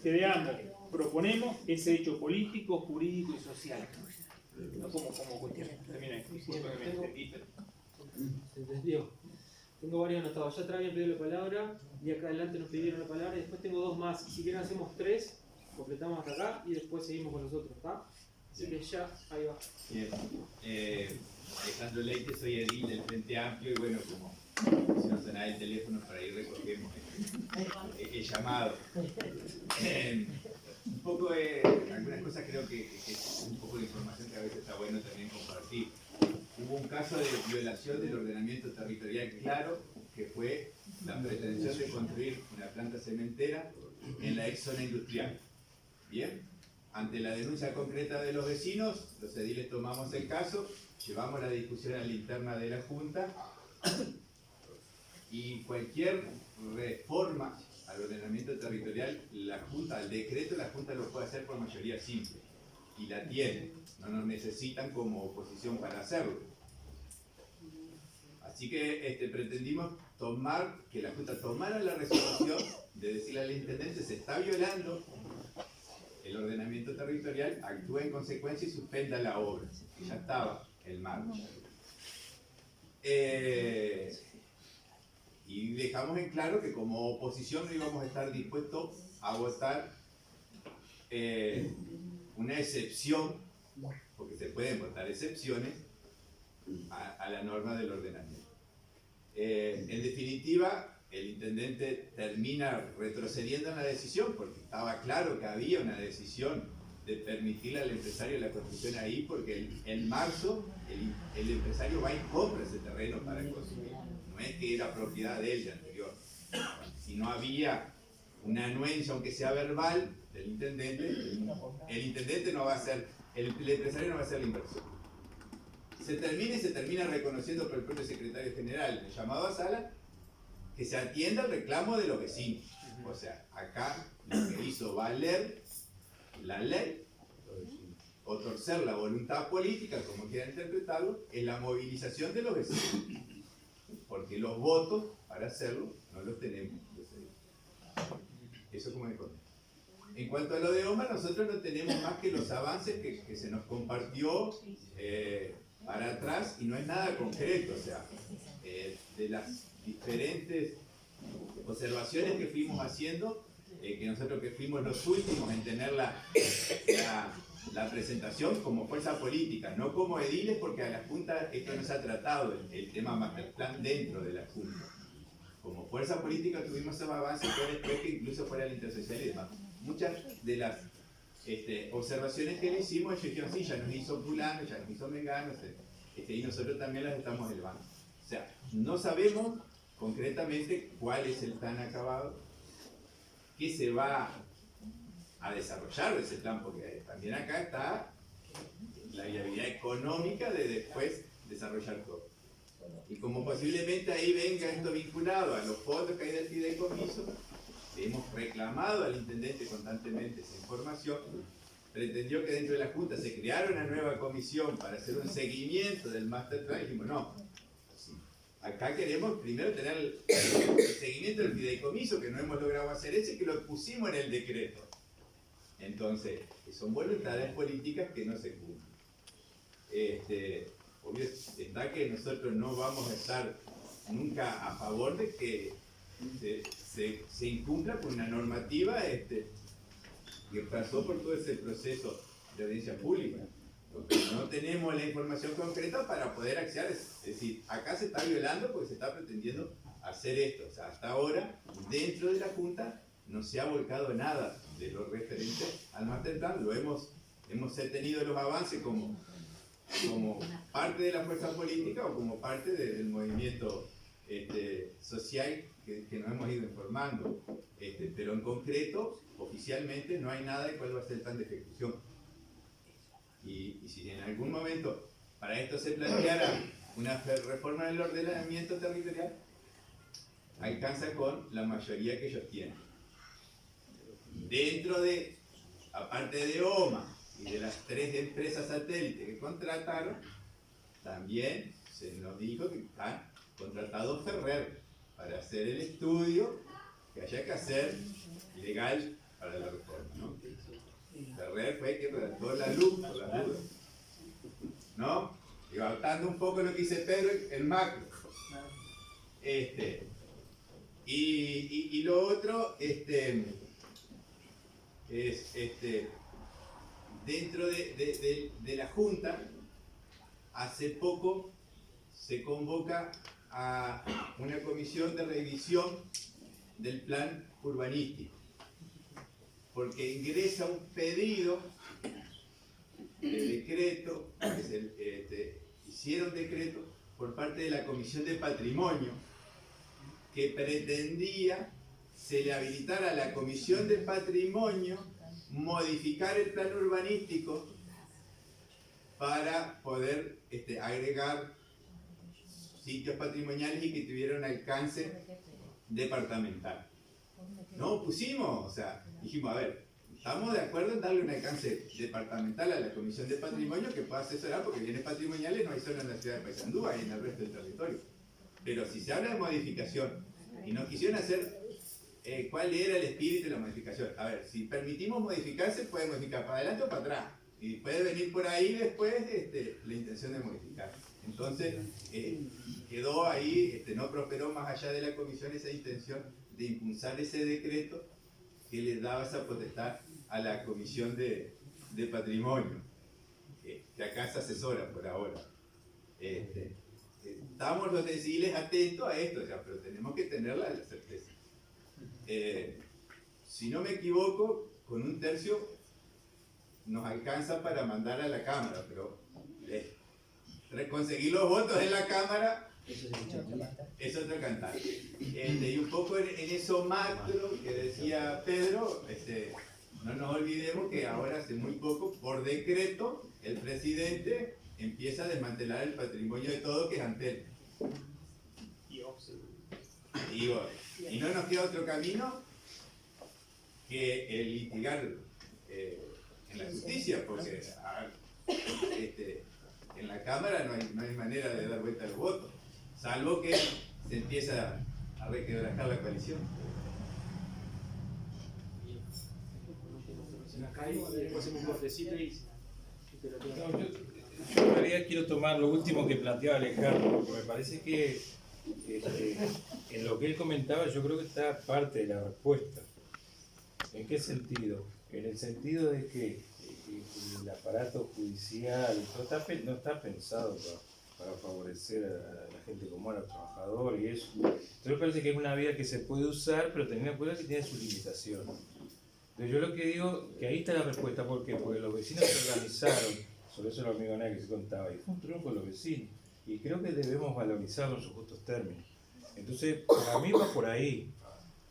creamos, proponemos ese hecho político, jurídico y social? ¿No? Como cuestión. Termina ahí. Se entendió. Tengo varios anotados. Ya atrás habían pedido la palabra y acá adelante nos pidieron la palabra y después tengo dos más. Si quieren hacemos tres, completamos hasta acá y después seguimos con los otros, ¿está? Así que ya, ahí va. Bien. Alejandro Leite, soy edil del Frente Amplio y bueno, como si nos sonaba el teléfono para ir recogemos el llamado. Un poco algunas cosas creo que es un poco de información que a veces está bueno también compartir. Hubo un caso de violación del ordenamiento territorial claro, que fue la pretensión de construir una planta cementera en la ex zona industrial. Bien, ante la denuncia concreta de los vecinos, los ediles tomamos el caso, llevamos la discusión a la interna de la Junta y cualquier reforma al ordenamiento territorial, la Junta, al decreto, la Junta lo puede hacer por mayoría simple y la tiene, no nos necesitan como oposición para hacerlo. Así que pretendimos que la Junta tomara la resolución de decirle al intendente se está violando el ordenamiento territorial, actúe en consecuencia y suspenda la obra, que ya estaba en marcha. Y dejamos en claro que como oposición no íbamos a estar dispuestos a votar una excepción, porque se pueden votar excepciones a la norma del ordenamiento. En definitiva, el intendente termina retrocediendo en la decisión porque estaba claro que había una decisión de permitirle al empresario la construcción ahí, porque en marzo el empresario va y compra ese terreno para construir. No es que era propiedad de él de anterior. Si no había una anuencia, aunque sea verbal, del intendente, el intendente no va a ser, el empresario no va a hacer la inversión. Se termina reconociendo por el propio secretario general, el llamado a sala, que se atienda el reclamo de los vecinos. O sea, acá lo que hizo valer la ley, o torcer la voluntad política, como quieran interpretarlo, es la movilización de los vecinos. Porque los votos para hacerlo no los tenemos. Eso como me conté. En cuanto a lo de OMA, nosotros no tenemos más que los avances que se nos compartió para atrás, y no es nada concreto. O sea, de las diferentes observaciones que fuimos haciendo, que nosotros que fuimos los últimos en tener la presentación como fuerza política, no como ediles, porque a la Junta esto no se ha tratado, el tema Masterplan dentro de la Junta. Como fuerza política tuvimos esos avances, fue después que incluso fuera la intersocial y demás. Muchas de las observaciones que le hicimos, ellos dijeron, sí, ya nos hizo fulano, ya nos hizo mengano, y nosotros también las estamos elevando. O sea, no sabemos concretamente cuál es el plan acabado, qué se va a desarrollar de ese plan, porque también acá está la viabilidad económica de después desarrollar todo. Y como posiblemente ahí venga esto vinculado a los fondos que hay del fideicomiso, hemos reclamado al intendente constantemente esa información, pretendió que dentro de la Junta se creara una nueva comisión para hacer un seguimiento del master plan, y dijimos no, acá queremos primero tener el seguimiento del fideicomiso, que no hemos logrado hacer ese, que lo pusimos en el decreto. Entonces, son voluntades políticas que no se cumplen. Obvio está que nosotros no vamos a estar nunca a favor de que se incumpla con una normativa que pasó por todo ese proceso de audiencia pública. Porque no tenemos la información concreta para poder acceder. Es decir, acá se está violando porque se está pretendiendo hacer esto. O sea, hasta ahora, dentro de la Junta, no se ha volcado nada de lo referente al Masterplan. Hemos tenido los avances como parte de la fuerza política o como parte del movimiento social que nos hemos ido informando. Pero en concreto, oficialmente, no hay nada de cuál va a ser el plan de ejecución. Y si en algún momento para esto se planteara una reforma del ordenamiento territorial, alcanza con la mayoría que ellos tienen. Dentro de, aparte de OMA y de las 3 empresas satélites que contrataron, también se nos dijo que han contratado Ferrer para hacer el estudio que haya que hacer legal para la reforma, ¿no? Ferrer fue quien redactó la luz por las dudas, ¿no? Y adaptando un poco lo que dice Pedro, el macro. Y lo otro, es dentro de la Junta, hace poco se convoca a una comisión de revisión del plan urbanístico, porque ingresa un pedido de decreto, hicieron decreto por parte de la Comisión de Patrimonio, que pretendía se le habilitara a la Comisión de Patrimonio modificar el plan urbanístico para poder agregar sitios patrimoniales y que tuvieran alcance departamental. No pusimos, o sea, dijimos, a ver, estamos de acuerdo en darle un alcance departamental a la Comisión de Patrimonio que pueda asesorar, porque bienes patrimoniales no hay solo en la ciudad de Paysandú, hay en el resto del territorio. Pero si se habla de modificación y nos quisieron hacer cuál era el espíritu de la modificación, a ver, si permitimos modificarse, puede modificar para adelante o para atrás, y puede venir por ahí después la intención de modificar. Entonces, quedó ahí, no prosperó más allá de la comisión esa intención de impulsar ese decreto que le daba esa potestad a la Comisión de Patrimonio, que acá se asesora por ahora. Estamos los deciles atentos a esto, o sea, pero tenemos que tener la certeza. Si no me equivoco, con 1/3 nos alcanza para mandar a la Cámara, pero conseguir los votos en la Cámara es otro cantar. Y un poco en eso macro que decía Pedro, no nos olvidemos que ahora hace muy poco, por decreto, el presidente empieza a desmantelar el patrimonio de todo, que es Antel. Y no nos queda otro camino que el litigar en la justicia, porque en la Cámara no hay manera de dar vuelta al voto, salvo que se empieza a requebrajar la coalición. Yo en realidad quiero tomar lo último que planteaba Alejandro, porque me parece que en lo que él comentaba yo creo que está parte de la respuesta. ¿En qué sentido? En el sentido de que el aparato judicial no está pensado para favorecer a la gente común, a los trabajadores y eso. Entonces me parece que es una vía que se puede usar, pero teniendo en cuenta que tiene sus limitaciones. Entonces yo lo que digo, que ahí está la respuesta, ¿por qué? Porque los vecinos se organizaron, sobre eso el amigo Naya que se contaba, y fue un triunfo de los vecinos, y creo que debemos valorizarlo en sus justos términos. Entonces, para mí va por ahí.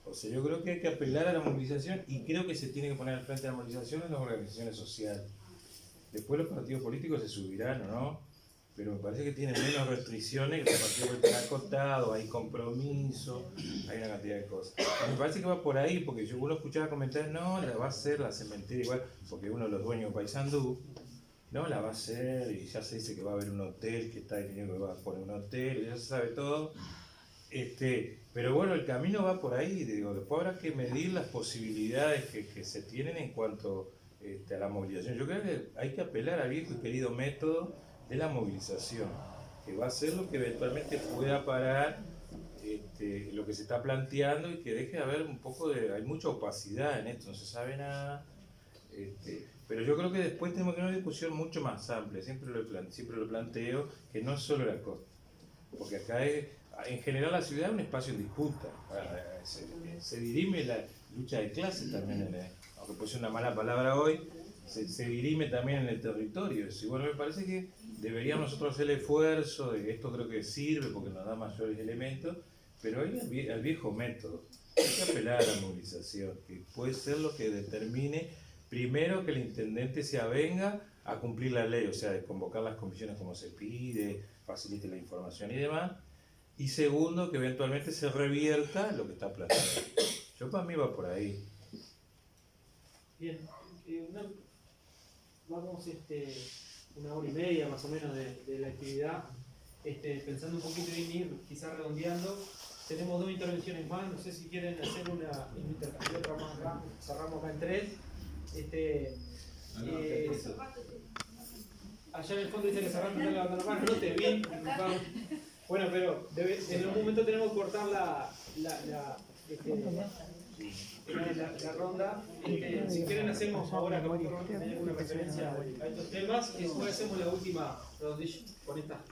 O sea, yo creo que hay que apelar a la movilización, y creo que se tiene que poner al frente de la movilización en las organizaciones sociales. Después los partidos políticos se subirán o no, pero me parece que tienen menos restricciones, que los partidos están acotados, hay compromiso, hay una cantidad de cosas. Y me parece que va por ahí, porque uno escuchaba comentarios, no, la va a hacer la cementera igual, porque uno de los dueños de Paysandú, no, la va a hacer, y ya se dice que va a haber un hotel, que está definido que va a poner un hotel, ya se sabe todo. Pero bueno, el camino va por ahí, digo, después habrá que medir las posibilidades que se tienen en cuanto a la movilización. Yo creo que hay que apelar al viejo y querido método de la movilización, que va a ser lo que eventualmente pueda parar lo que se está planteando y que deje de haber un poco de... Hay mucha opacidad en esto, no se sabe nada. Pero yo creo que después tenemos que tener una discusión mucho más amplia, siempre lo planteo, que no es solo la costa, porque acá en general la ciudad es un espacio en disputa, se dirime la lucha de clases también, aunque puede ser una mala palabra hoy, se dirime también en el territorio. Y bueno, me parece que deberíamos nosotros hacer el esfuerzo, de que esto creo que sirve porque nos da mayores elementos, pero hay al viejo método, hay que apelar a la movilización, que puede ser lo que determine primero que el intendente se avenga a cumplir la ley, o sea, de convocar las comisiones como se pide, facilite la información y demás, y segundo, que eventualmente se revierta lo que está planteado. Yo para mí va por ahí. Bien, vamos una hora y media más o menos de la actividad, pensando un poquito en ir quizás redondeando. Tenemos 2 intervenciones más, no sé si quieren hacer una intervención, otra más acá, cerramos acá en 3. Allá en el fondo dice que cerraste, están levantando la mano, no te vi. Bueno, pero en algún momento tenemos que cortar la ronda. Si quieren hacemos ahora que hay alguna referencia a estos temas y después hacemos la última redondilla con esta.